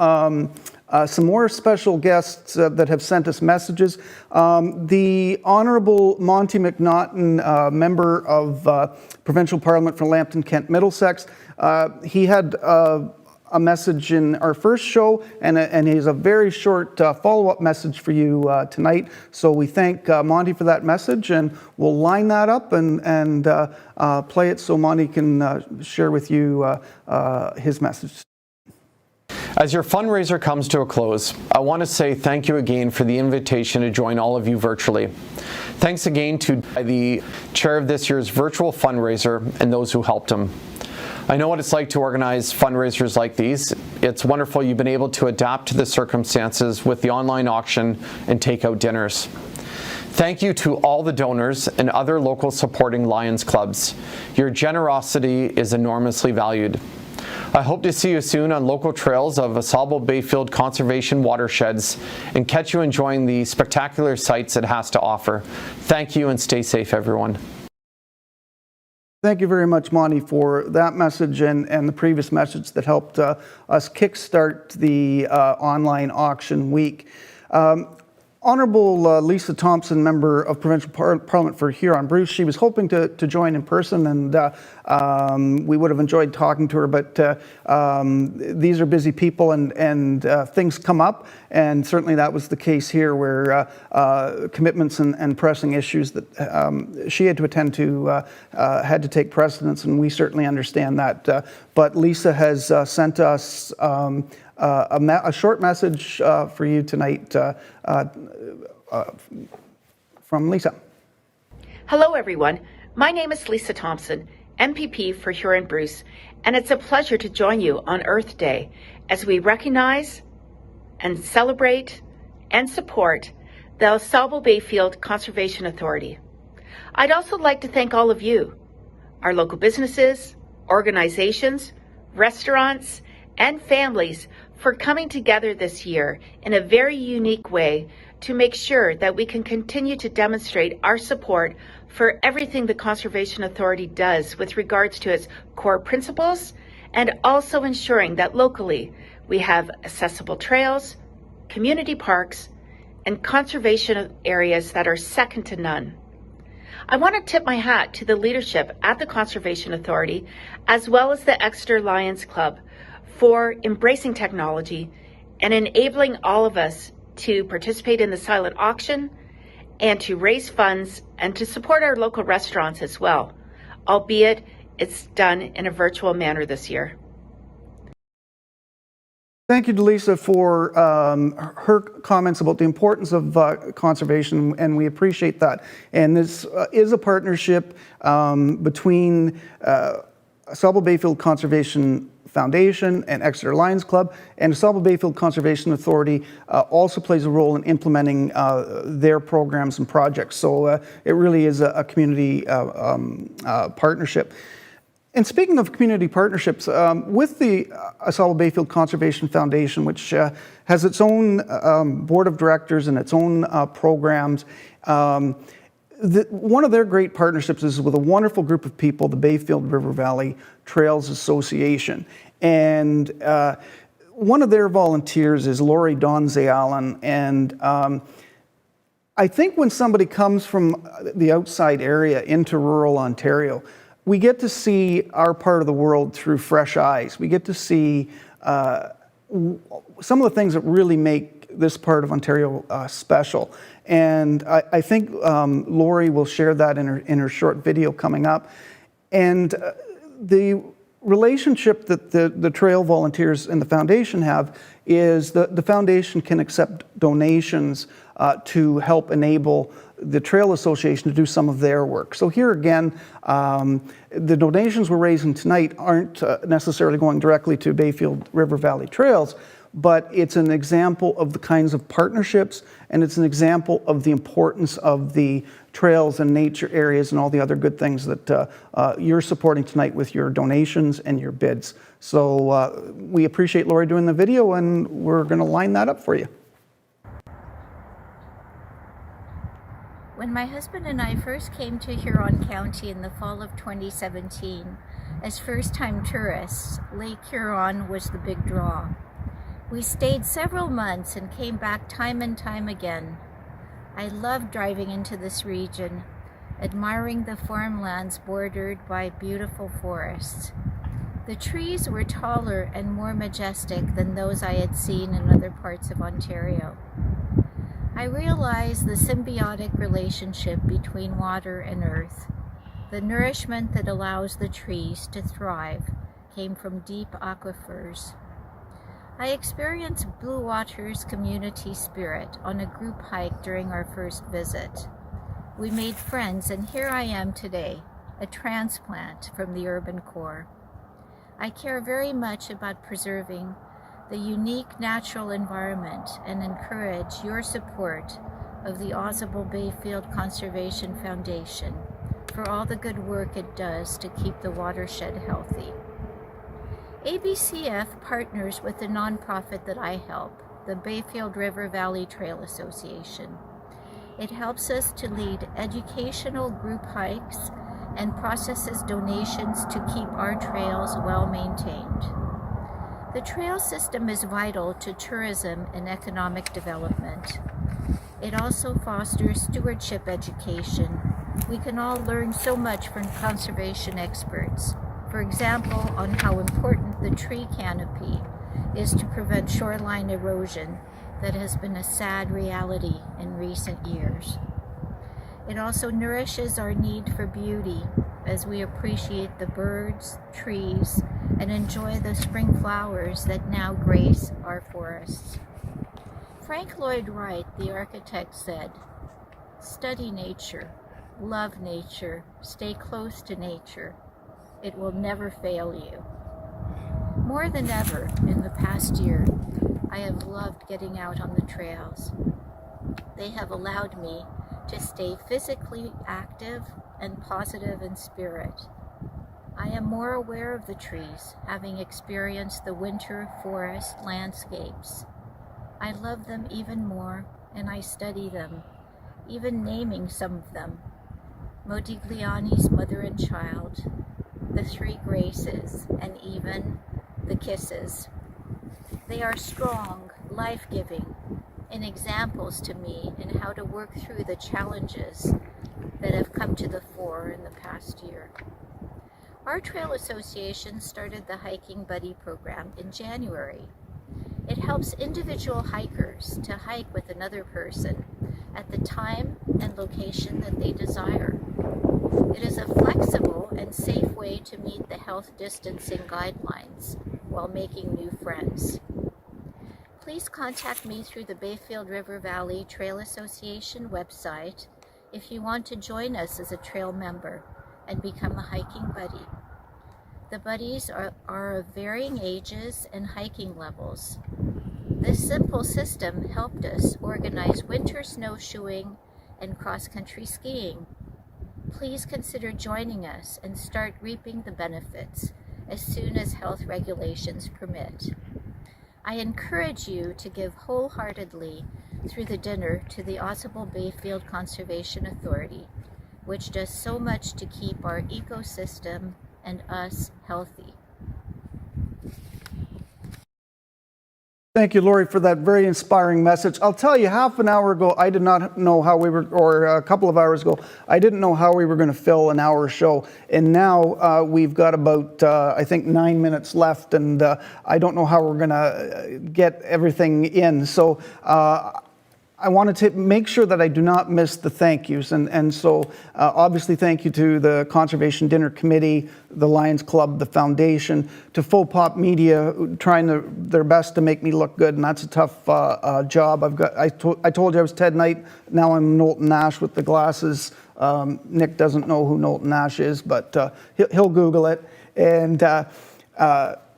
some more special guests that have sent us messages. The Honourable Monty McNaughton, member of Provincial Parliament for Lambton, Kent, Middlesex, he had a message in our first show, and he has a very short follow-up message for you tonight. So we thank Monty for that message, and we'll line that up and play it so Monty can share with you his message. As your fundraiser comes to a close, I want to say thank you again for the invitation to join all of you virtually. Thanks again to the chair of this year's virtual fundraiser and those who helped him. I know what it's like to organize fundraisers like these. It's wonderful you've been able to adapt to the circumstances with the online auction and takeout dinners. Thank you to all the donors and other local supporting Lions clubs. Your generosity is enormously valued. I hope to see you soon on local trails of AuSable Bayfield Conservation watersheds and catch you enjoying the spectacular sights it has to offer. Thank you and stay safe, everyone. Thank you very much, Monty, for that message and the previous message that helped us kickstart the online auction week. Honourable Lisa Thompson, member of Provincial Parliament for Huron-Bruce, she was hoping to join in person, and we would have enjoyed talking to her, but these are busy people and things come up, and certainly that was the case here, where commitments and pressing issues that she had to attend to had to take precedence, and we certainly understand that. But Lisa has sent us a short message for you tonight from Lisa. Hello, everyone. My name is Lisa Thompson, MPP for Huron-Bruce, and it's a pleasure to join you on Earth Day as we recognize and celebrate and support the AuSable Bayfield Conservation Authority. I'd also like to thank all of you, our local businesses, organizations, restaurants, and families for coming together this year in a very unique way to make sure that we can continue to demonstrate our support for everything the Conservation Authority does with regards to its core principles, and also ensuring that locally we have accessible trails, community parks, and conservation areas that are second to none. I want to tip my hat to the leadership at the Conservation Authority, as well as the Exeter Lions Club, for embracing technology and enabling all of us to participate in the silent auction and to raise funds and to support our local restaurants as well, albeit it's done in a virtual manner this year. Thank you to Lisa for her comments about the importance of conservation, and we appreciate that. And this is a partnership between AuSable Bayfield Conservation Foundation and Exeter Lions Club, and AuSable Bayfield Conservation Authority also plays a role in implementing their programs and projects. So it really is a community partnership. And speaking of community partnerships, with the AuSable Bayfield Conservation Foundation, which has its own board of directors and its own programs, one of their great partnerships is with a wonderful group of people, the Bayfield River Valley Trails Association. And one of their volunteers is Lori Donze Allen. And I think when somebody comes from the outside area into rural Ontario, we get to see our part of the world through fresh eyes. We get to see some of the things that really make this part of Ontario special. And I think Lori will share that in her short video coming up. And the relationship that the trail volunteers and the foundation have is the foundation can accept donations to help enable the Trail Association to do some of their work. So here again, the donations we're raising tonight aren't necessarily going directly to Bayfield River Valley Trails, but it's an example of the kinds of partnerships, and it's an example of the importance of the trails and nature areas and all the other good things that you're supporting tonight with your donations and your bids. So we appreciate Lori doing the video, and we're going to line that up for you. When my husband and I first came to Huron County in the fall of 2017, as first-time tourists, Lake Huron was the big draw. We stayed several months and came back time and time again. I loved driving into this region, admiring the farmlands bordered by beautiful forests. The trees were taller and more majestic than those I had seen in other parts of Ontario. I realized the symbiotic relationship between water and earth. The nourishment that allows the trees to thrive came from deep aquifers. I experienced Blue Water's community spirit on a group hike during our first visit. We made friends, and here I am today, a transplant from the urban core. I care very much about preserving the unique natural environment and encourage your support of the Ausable Bayfield Conservation Foundation for all the good work it does to keep the watershed healthy. ABCF partners with the nonprofit that I help, the Bayfield River Valley Trail Association. It helps us to lead educational group hikes and processes donations to keep our trails well maintained. The trail system is vital to tourism and economic development. It also fosters stewardship education. We can all learn so much from conservation experts. For example, on how important the tree canopy is to prevent shoreline erosion that has been a sad reality in recent years. It also nourishes our need for beauty as we appreciate the birds, trees, and enjoy the spring flowers that now grace our forests. Frank Lloyd Wright, the architect, said, "Study nature, love nature, stay close to nature. It will never fail you." More than ever in the past year, I have loved getting out on the trails. They have allowed me to stay physically active and positive in spirit. I am more aware of the trees, having experienced the winter forest landscapes. I love them even more, and I study them, even naming some of them. Modigliani's Mother and Child, the Three Graces, and even the Kisses. They are strong, life-giving, and examples to me in how to work through the challenges that have come to the fore in the past year. Our trail association started the Hiking Buddy program in January. It helps individual hikers to hike with another person at the time and location that they desire. It is a flexible and safe way to meet the health distancing guidelines while making new friends. Please contact me through the Bayfield River Valley Trail Association website if you want to join us as a trail member and become a hiking buddy. The buddies are of varying ages and hiking levels. This simple system helped us organize winter snowshoeing and cross-country skiing. Please consider joining us and start reaping the benefits as soon as health regulations permit. I encourage you to give wholeheartedly through the dinner to the Ausable Bayfield Conservation Authority, which does so much to keep our ecosystem and us healthy. Thank you, Lori, for that very inspiring message. I'll tell you, half an hour ago, I did not know how we were, or a couple of hours ago, I didn't know how we were going to fill an hour show. And now we've got about, I think, 9 minutes left, and I don't know how we're going to get everything in. So I wanted to make sure that I do not miss the thank yous. And so obviously thank you to the Conservation Dinner Committee, the Lions Club, the Foundation, to Faux Pop Media, trying their best to make me look good. And that's a tough job. I told you I was Ted Knight. Now I'm Knowlton Nash with the glasses. Nick doesn't know who Knowlton Nash is, but he'll Google it. And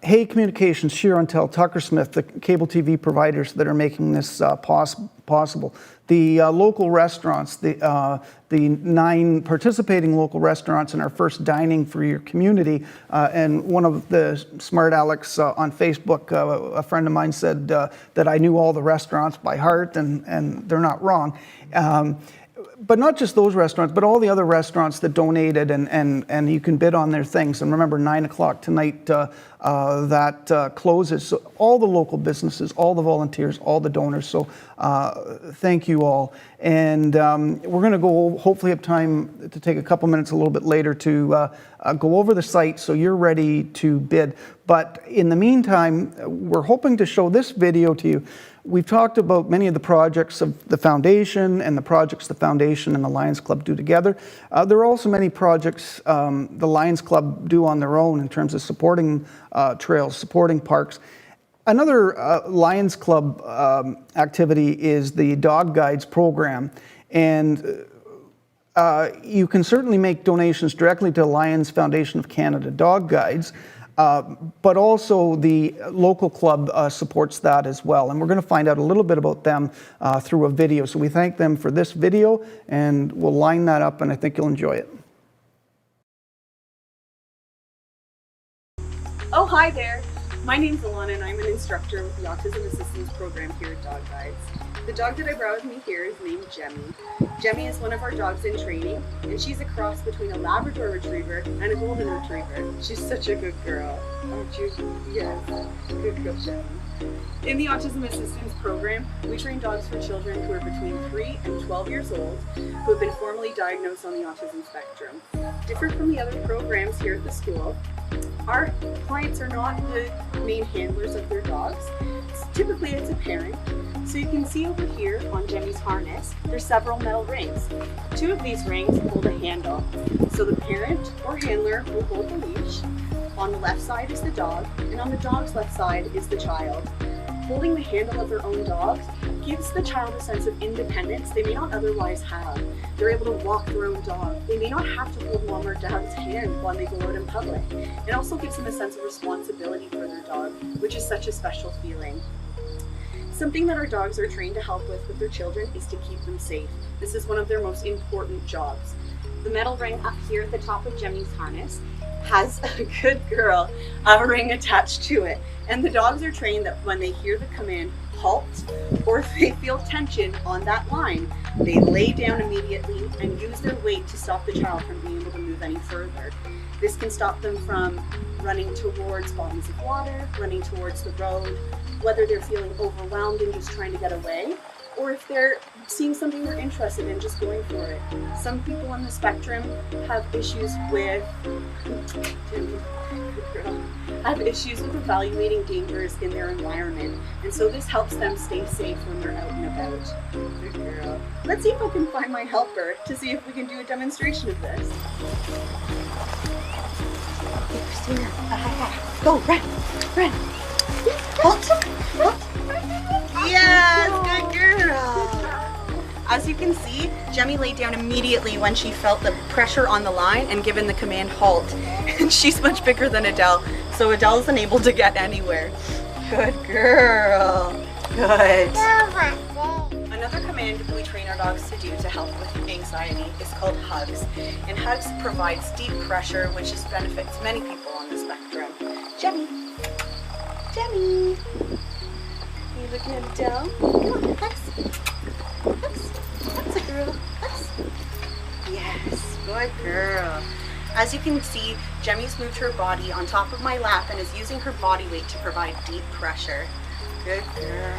Hay Communications, Sheer Tell, Tucker Smith, the cable TV providers that are making this possible. The local restaurants, the 9 participating local restaurants in our first Dining for Your Community. And one of the smart Alex on Facebook, a friend of mine said that I knew all the restaurants by heart, and they're not wrong. but not just those restaurants, but all the other restaurants that donated, and you can bid on their things. And remember, 9 o'clock tonight, that closes. So all the local businesses, all the volunteers, all the donors. So thank you all. And we're going to go, hopefully have time to take a couple minutes a little bit later to go over the site so you're ready to bid. But in the meantime, we're hoping to show this video to you. We've talked about many of the projects of the foundation and the projects the foundation and the Lions Club do together. There are also many projects the Lions Club do on their own in terms of supporting trails, supporting parks. Another Lions Club activity is the Dog Guides program. And you can certainly make donations directly to Lions Foundation of Canada Dog Guides. But also the local club supports that as well. And we're going to find out a little bit about them through a video. So we thank them for this video, and we'll line that up, and I think you'll enjoy it. Oh, hi there. My name's Alana, and I'm an instructor with the Autism Assistance Program here at Dog Guides. The dog that I brought with me here is named Jemmy. Jemmy is one of our dogs in training, and she's a cross between a Labrador Retriever and a Golden Retriever. She's such a good girl. Aren't you? Yes. Good girl, Jemmy. In the Autism Assistance Program, we train dogs for children who are between 3 and 12 years old who have been formally diagnosed on the autism spectrum. Different from the other programs here at the school, our clients are not the main handlers of their dogs. Typically, it's a parent. So you can see over here on Jemmy's harness, there's several metal rings. 2 of these rings hold a handle. So the parent or handler will hold the leash. On the left side is the dog, and on the dog's left side is the child. Holding the handle of their own dogs gives the child a sense of independence they may not otherwise have. They're able to walk their own dog. They may not have to hold mom or dad's hand when they go out in public. It also gives them a sense of responsibility for their dog, which is such a special feeling. Something that our dogs are trained to help with their children is to keep them safe. This is one of their most important jobs. The metal ring up here at the top of Jemmy's harness has a good girl, a ring attached to it. And the dogs are trained that when they hear the command halt, or if they feel tension on that line, they lay down immediately and use their weight to stop the child from being able to move any further. This can stop them from running towards bodies of water, running towards the road, whether they're feeling overwhelmed and just trying to get away, or if they're seeing something they're interested in, just going for it. Some people on the spectrum have issues with evaluating dangers in their environment, and so this helps them stay safe when they're out and about. Good girl. Let's see if I can find my helper to see if we can do a demonstration of this. Christina, go, run. Halt. Yes, good girl. As you can see, Jemmy laid down immediately when she felt the pressure on the line and given the command halt. And she's much bigger than Adele, so Adele isn't able to get anywhere. Good girl. Good. Another command we train our dogs to do to help with anxiety is called hugs. And hugs provides deep pressure, which is benefits many people on the spectrum. Jemmy. Jemmy. Are you looking at Adele? Come on, hugs. That's a girl. Hugs. Yes, good girl. As you can see, Jemmy's moved her body on top of my lap and is using her body weight to provide deep pressure. Good girl.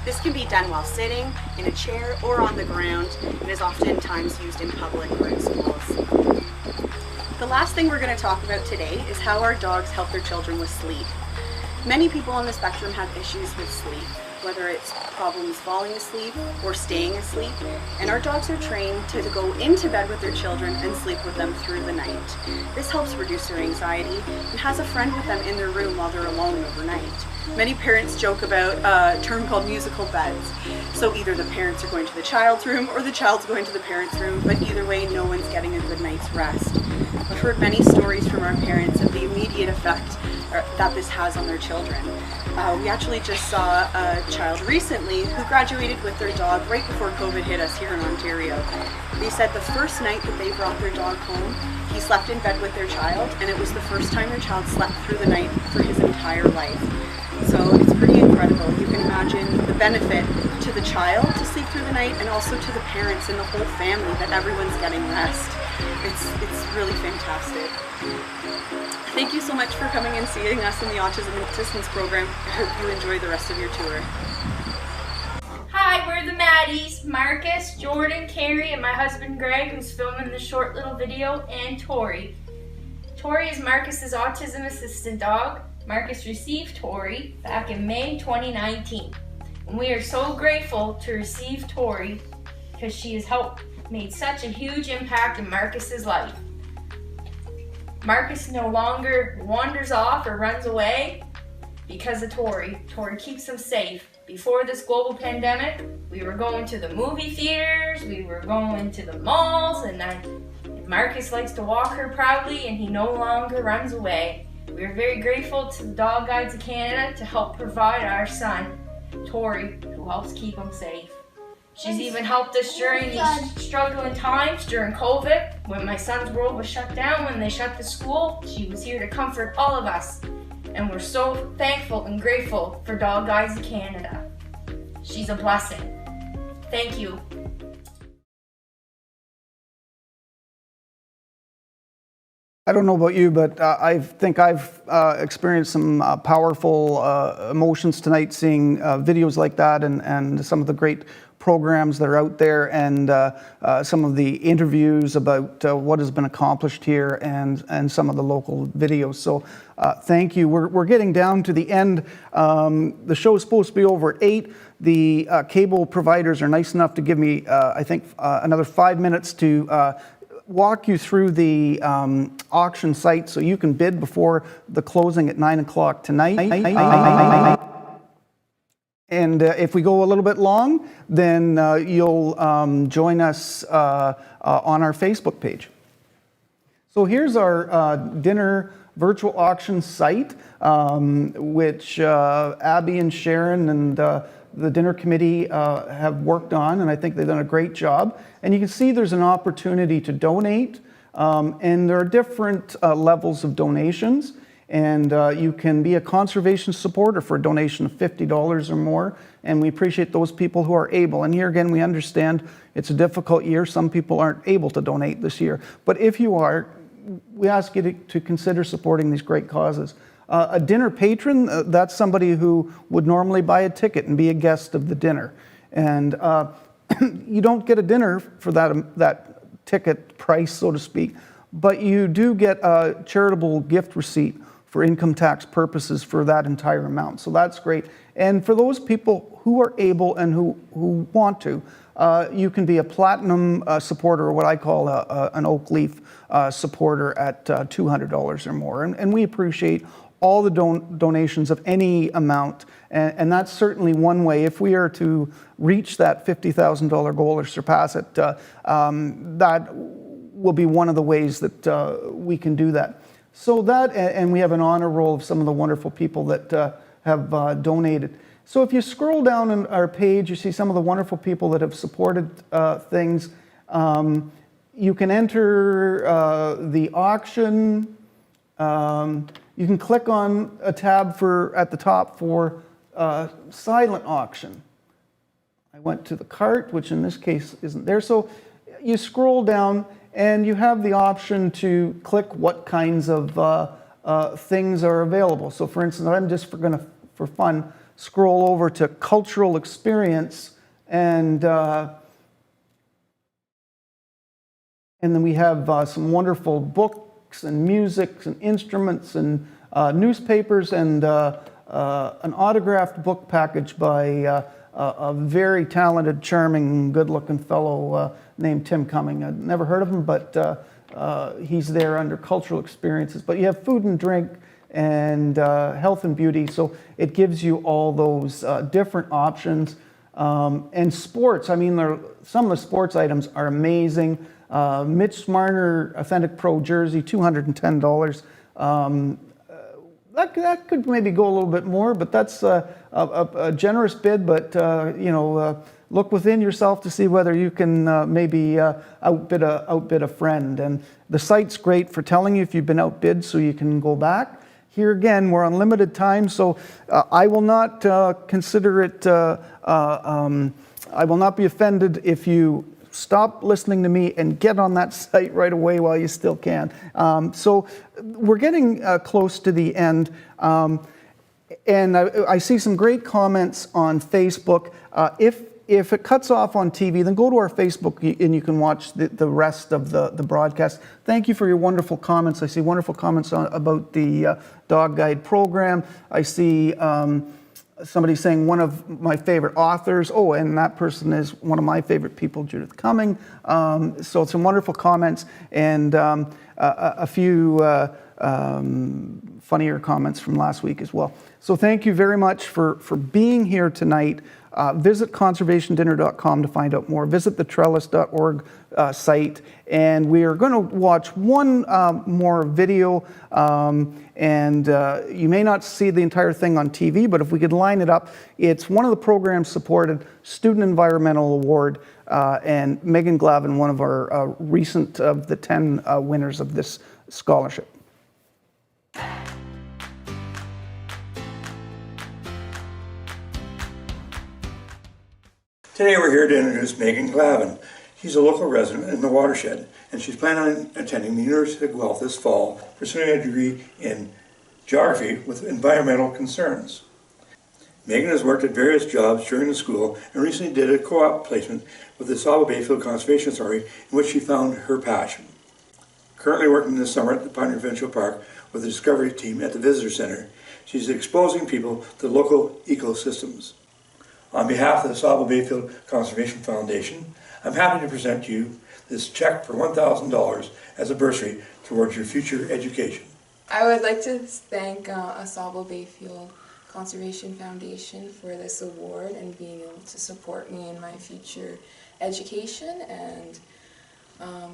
This can be done while sitting, in a chair, or on the ground, and is oftentimes used in public or in schools. The last thing we're going to talk about today is how our dogs help their children with sleep. Many people on the spectrum have issues with sleep, whether it's problems falling asleep or staying asleep, and our dogs are trained to go into bed with their children and sleep with them through the night. This helps reduce their anxiety and has a friend with them in their room while they're alone overnight. Many parents joke about a term called musical beds. So either the parents are going to the child's room or the child's going to the parents' room, but either way, no one's getting a good night's rest. I've heard many stories from our parents of the immediate effect that this has on their children. We actually just saw a child recently who graduated with their dog right before COVID hit us here in Ontario. They said the first night that they brought their dog home, he slept in bed with their child, and it was the first time their child slept through the night for his entire life. So it's pretty incredible. You can imagine the benefit to the child to sleep through the tonight, and also to the parents and the whole family that everyone's getting rest. It's really fantastic. Thank you so much for coming and seeing us in the Autism Assistance Program. I hope you enjoy the rest of your tour. Hi, we're the Maddies, Marcus, Jordan, Carrie, and my husband Greg, who's filming the short little video, and Tori. Tori is Marcus's autism assistant dog. Marcus received Tori back in May 2019. And we are so grateful to receive Tori because she has made such a huge impact in Marcus's life. Marcus no longer wanders off or runs away because of Tori. Tori keeps him safe. Before this global pandemic, we were going to the movie theaters, we were going to the malls, and Marcus likes to walk her proudly, and he no longer runs away. We are very grateful to the Dog Guides of Canada to help provide our son, Tori, who helps keep him safe. She's even helped us during these struggling times during COVID. When my son's world was shut down, when they shut the school, she was here to comfort all of us. And we're so thankful and grateful for Dog Guides of Canada. She's a blessing. Thank you. I don't know about you, but I think I've experienced some powerful emotions tonight seeing videos like that and some of the great programs that are out there and some of the interviews about what has been accomplished here and some of the local videos. So thank you. We're getting down to the end. The show is supposed to be over at 8. The cable providers are nice enough to give me, I think, another 5 minutes to walk you through the auction site so you can bid before the closing at 9 o'clock tonight. And if we go a little bit long, then you'll join us on our Facebook page. So here's our dinner virtual auction site, which Abby and Sharon and the dinner committee have worked on, and I think they've done a great job. And you can see there's an opportunity to donate, and there are different levels of donations. And you can be a conservation supporter for a donation of $50 or more, and we appreciate those people who are able. And here again, we understand it's a difficult year. Some people aren't able to donate this year. But if you are, we ask you to consider supporting these great causes. A dinner patron, that's somebody who would normally buy a ticket and be a guest of the dinner. And you don't get a dinner for that ticket price, so to speak, but you do get a charitable gift receipt for income tax purposes for that entire amount. So that's great. And for those people who are able and who want to, you can be a platinum supporter, or what I call an oak leaf supporter at $200 or more. And we appreciate all the donations of any amount. And that's certainly one way. If we are to reach that $50,000 goal or surpass it, that will be one of the ways that we can do that. So that, and we have an honor roll of some of the wonderful people that have donated. So if you scroll down on our page, you see some of the wonderful people that have supported things. You can enter the auction. You can click on a tab at the top for silent auction. I went to the cart, which in this case isn't there. So you scroll down and you have the option to click what kinds of things are available. So for instance, I'm just for fun, scroll over to cultural experience, and then we have some wonderful books and music and instruments and newspapers and an autographed book package by a very talented, charming, good-looking fellow named Tim Cumming. I've never heard of him, but he's there under cultural experiences. But you have food and drink and health and beauty, so it gives you all those different options. And sports, I mean, some of the sports items are amazing. Mitch Marner Authentic Pro jersey, $210. That could maybe go a little bit more, but that's a generous bid. But look within yourself to see whether you can maybe outbid a friend. And the site's great for telling you if you've been outbid, so you can go back. Here again, we're on limited time, so I will not consider it I will not be offended if you stop listening to me and get on that site right away while you still can. So we're getting close to the end. And I see some great comments on Facebook. If it cuts off on TV, then go to our Facebook and you can watch the rest of the broadcast. Thank you for your wonderful comments. I see wonderful comments about the dog guide program. I see somebody saying one of my favorite authors. Oh, and that person is one of my favorite people, Judith Cumming. So some wonderful comments and a few funnier comments from last week as well. So thank you very much for being here tonight. Visit conservationdinner.com to find out more. Visit the trellis.org site. And we are going to watch one more video. And you may not see the entire thing on TV, but if we could line it up, it's one of the programs supported Student Environmental Award. And Megan Glavin, one of our recent of the 10 winners of this scholarship. Today we're here to introduce Megan Glavin. She's a local resident in the watershed, and she's planning on attending the University of Guelph this fall, pursuing a degree in geography with environmental concerns. Megan has worked at various jobs during the school and recently did a co-op placement with the Sauble Bayfield Conservation Authority in which she found her passion. Currently working this summer at the Pioneer Provincial Park with the Discovery team at the Visitor Center, she's exposing people to local ecosystems. On behalf of the Sauble Bayfield Conservation Foundation, I'm happy to present to you this check for $1,000 as a bursary towards your future education. I would like to thank Sauble Bayfield Conservation Foundation for this award and being able to support me in my future education and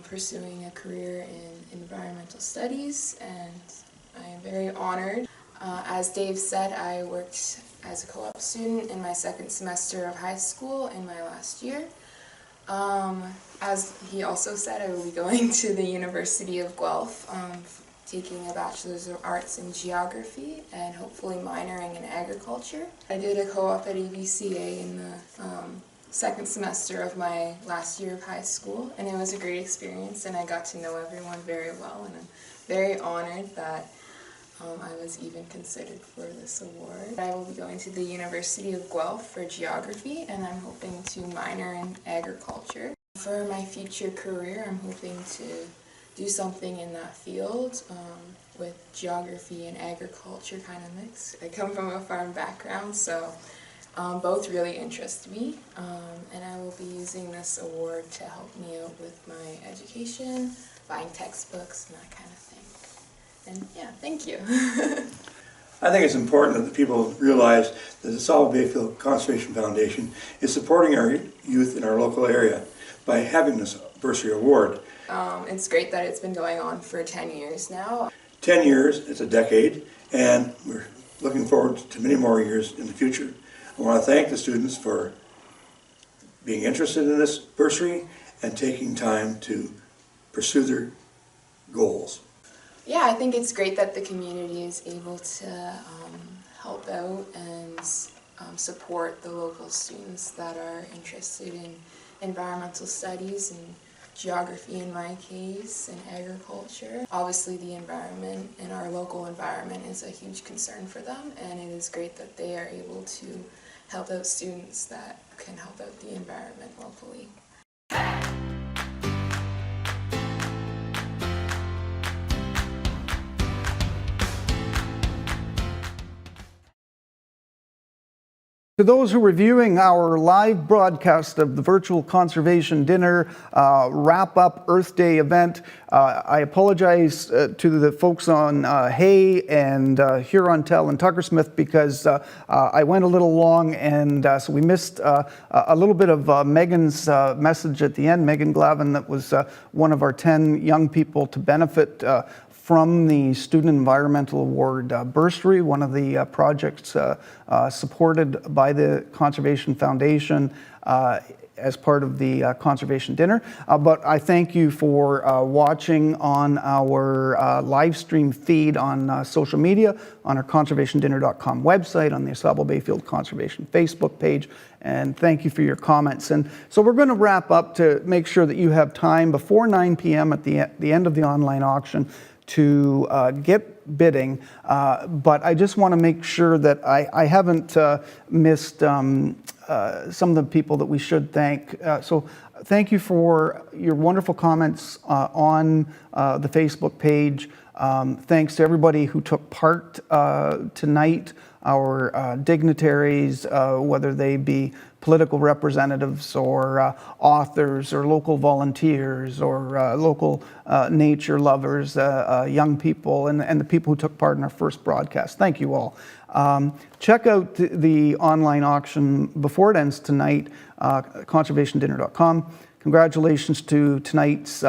pursuing a career in environmental studies, and I am very honored. As Dave said, I worked as a co-op student in my second semester of high school in my last year. As he also said, I will be going to the University of Guelph, taking a Bachelor's of Arts in Geography and hopefully minoring in Agriculture. I did a co-op at ABCA in the second semester of my last year of high school, and it was a great experience, and I got to know everyone very well, and I'm very honored that I was even considered for this award. I will be going to the University of Guelph for Geography, and I'm hoping to minor in Agriculture. For my future career, I'm hoping to do something in that field with Geography and Agriculture kind of mix. I come from a farm background, so both really interest me, and I will be using this award to help me out with my education, buying textbooks, and that kind of thing. And yeah, thank you. I think it's important that the people realize that the Sauble Bayfield Conservation Foundation is supporting our youth in our local area by having this bursary award. It's great that it's been going on for 10 years now. 10 years, it's a decade, and we're looking forward to many more years in the future. I want to thank the students for being interested in this bursary and taking time to pursue their goals. Yeah, I think it's great that the community is able to help out and support the local students that are interested in environmental studies and geography in my case, and agriculture. Obviously the environment and our local environment is a huge concern for them, and it is great that they are able to help out students that can help out the environment locally. To those who are viewing our live broadcast of the virtual conservation dinner wrap-up Earth Day event, I apologize to the folks on Hay and Huron-Tel and Tuckersmith because I went a little long, and so we missed a little bit of Megan's message at the end. Megan Glavin, that was one of our 10 young people to benefit from the Student Environmental Award bursary, one of the projects supported by the Conservation Foundation. as part of the conservation dinner. But I thank you for watching on our live stream feed on social media, on our conservationdinner.com website, on the Asabo Bayfield Conservation Facebook page, and thank you for your comments. And so we're going to wrap up to make sure that you have time before 9 p.m. at the end of the online auction to get bidding, but I just want to make sure that I haven't missed some of the people that we should thank. So thank you for your wonderful comments on the Facebook page. Thanks to everybody who took part tonight, our dignitaries, whether they be political representatives or authors or local volunteers or local nature lovers, young people, and the people who took part in our first broadcast. Thank you all. Check out the online auction before it ends tonight, conservationdinner.com. Congratulations to tonight's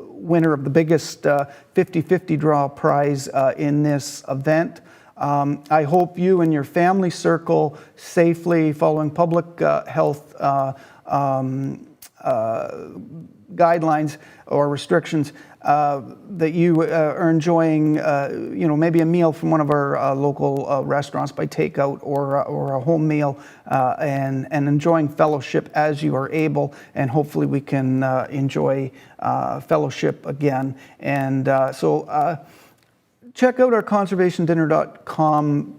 winner of the biggest 50-50 draw prize in this event. I hope you and your family circle safely following public health guidelines or restrictions, that you are enjoying, maybe a meal from one of our local restaurants by takeout or a home meal, and enjoying fellowship as you are able, and hopefully we can enjoy fellowship again. And so check out our conservationdinner.com,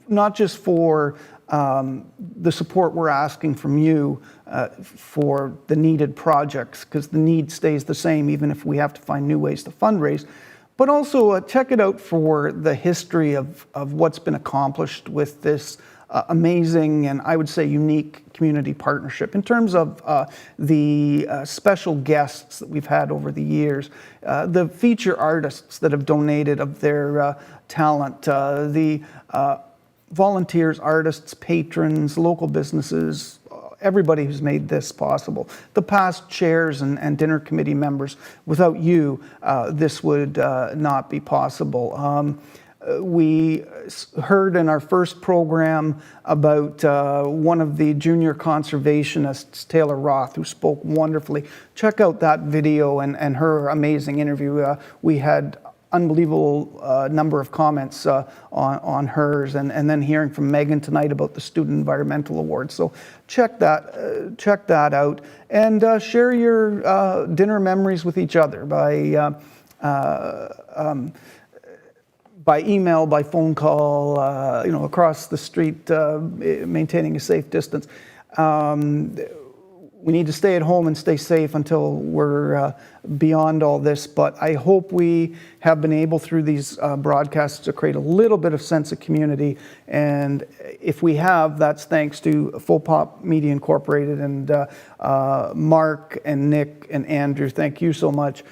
not just for the support we're asking from you for the needed projects, because the need stays the same even if we have to find new ways to fundraise, but also check it out for the history of what's been accomplished with this amazing and I would say unique community partnership in terms of the special guests that we've had over the years, the feature artists that have donated of their talent, the volunteers, artists, patrons, local businesses, everybody who's made this possible. The past chairs and dinner committee members, without you, this would not be possible. We heard in our first program about one of the junior conservationists, Taylor Roth, who spoke wonderfully. Check out that video and her amazing interview. We had unbelievable number of comments on hers, and then hearing from Megan tonight about the Student Environmental Award. So check that out, and share your dinner memories with each other by email, by phone call, across the street, maintaining a safe distance. We need to stay at home and stay safe until we're beyond all this, but I hope we have been able through these broadcasts to create a little bit of sense of community, and if we have, that's thanks to Full Pop Media Incorporated and Mark and Nick and Andrew. Thank you so much.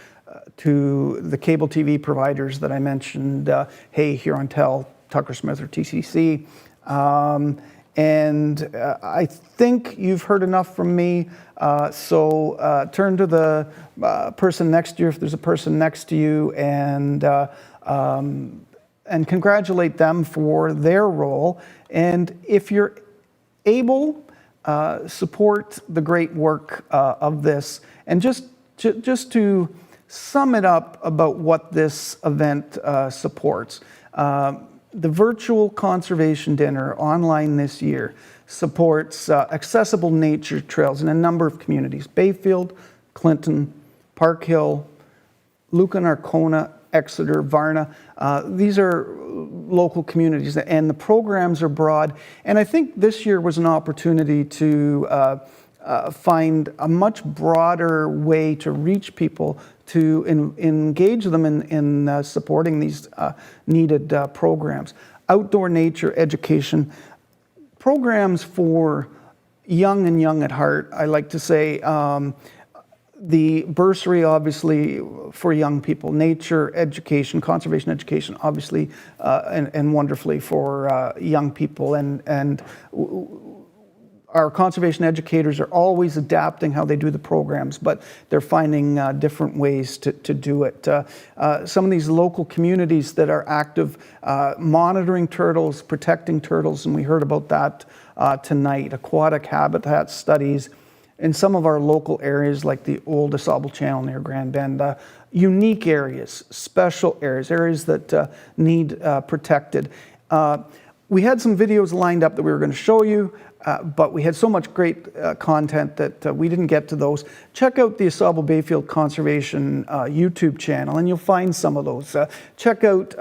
To the cable TV providers that I mentioned, Hey, Huron Tel, Tucker Smith or TCC. And I think you've heard enough from me, so turn to the person next to you if there's a person next to you, and congratulate them for their role. And if you're able, support the great work of this. And just to sum it up about what this event supports. The virtual conservation dinner online this year supports accessible nature trails in a number of communities: Bayfield, Clinton, Park Hill, Lucan, Arcona, Exeter, Varna. These are local communities, and the programs are broad. And I think this year was an opportunity to find a much broader way to reach people, to engage them in supporting these needed programs. Outdoor nature education, programs for young and young at heart, I like to say. The bursary, obviously, for young people. Nature education, conservation education, obviously, and wonderfully for young people. And our conservation educators are always adapting how they do the programs, but they're finding different ways to do it. Some of these local communities that are active, monitoring turtles, protecting turtles, and we heard about that tonight. Aquatic habitat studies, in some of our local areas like the old DeSable Channel near Grand Bend, unique areas, special areas that need protected. We had some videos lined up that we were going to show you, but we had so much great content that we didn't get to those. Check out the DeSable Bayfield Conservation YouTube channel and you'll find some of those. Check out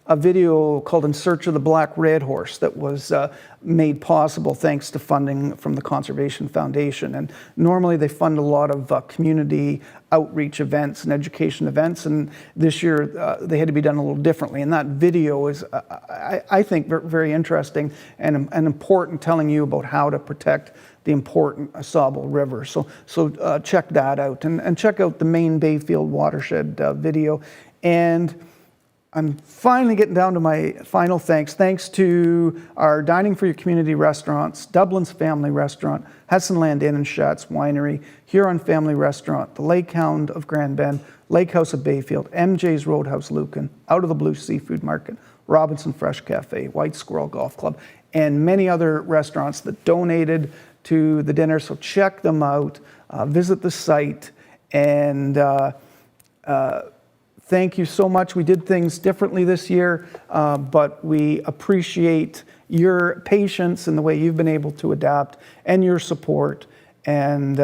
a video called In Search of the Black Red Horse that was made possible thanks to funding from the Conservation Foundation. And normally they fund a lot of community outreach events and education events, and this year they had to be done a little differently. And that video is, I think, very interesting and important, telling you about how to protect the important DeSable River. So check that out, and check out the main Bayfield watershed video. And I'm finally getting down to my final thanks. Thanks to our Dining for Your Community restaurants, Dublin's Family Restaurant, Hesson Land Inn and Schatz Winery, Huron Family Restaurant, the Lake Hound of Grand Bend, Lake House of Bayfield, MJ's Roadhouse Lucan, Out of the Blue Seafood Market, Robinson Fresh Cafe, White Squirrel Golf Club, and many other restaurants that donated to the dinner. So check them out, visit the site, and thank you so much. We did things differently this year, but we appreciate your patience and the way you've been able to adapt and your support. And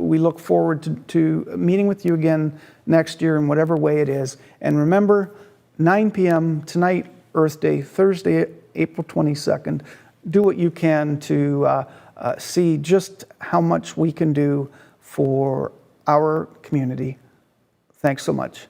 we look forward to meeting with you again next year in whatever way it is. And remember, 9 p.m. tonight, Earth Day, Thursday, April 22nd. Do what you can to see just how much we can do for our community. Thanks so much.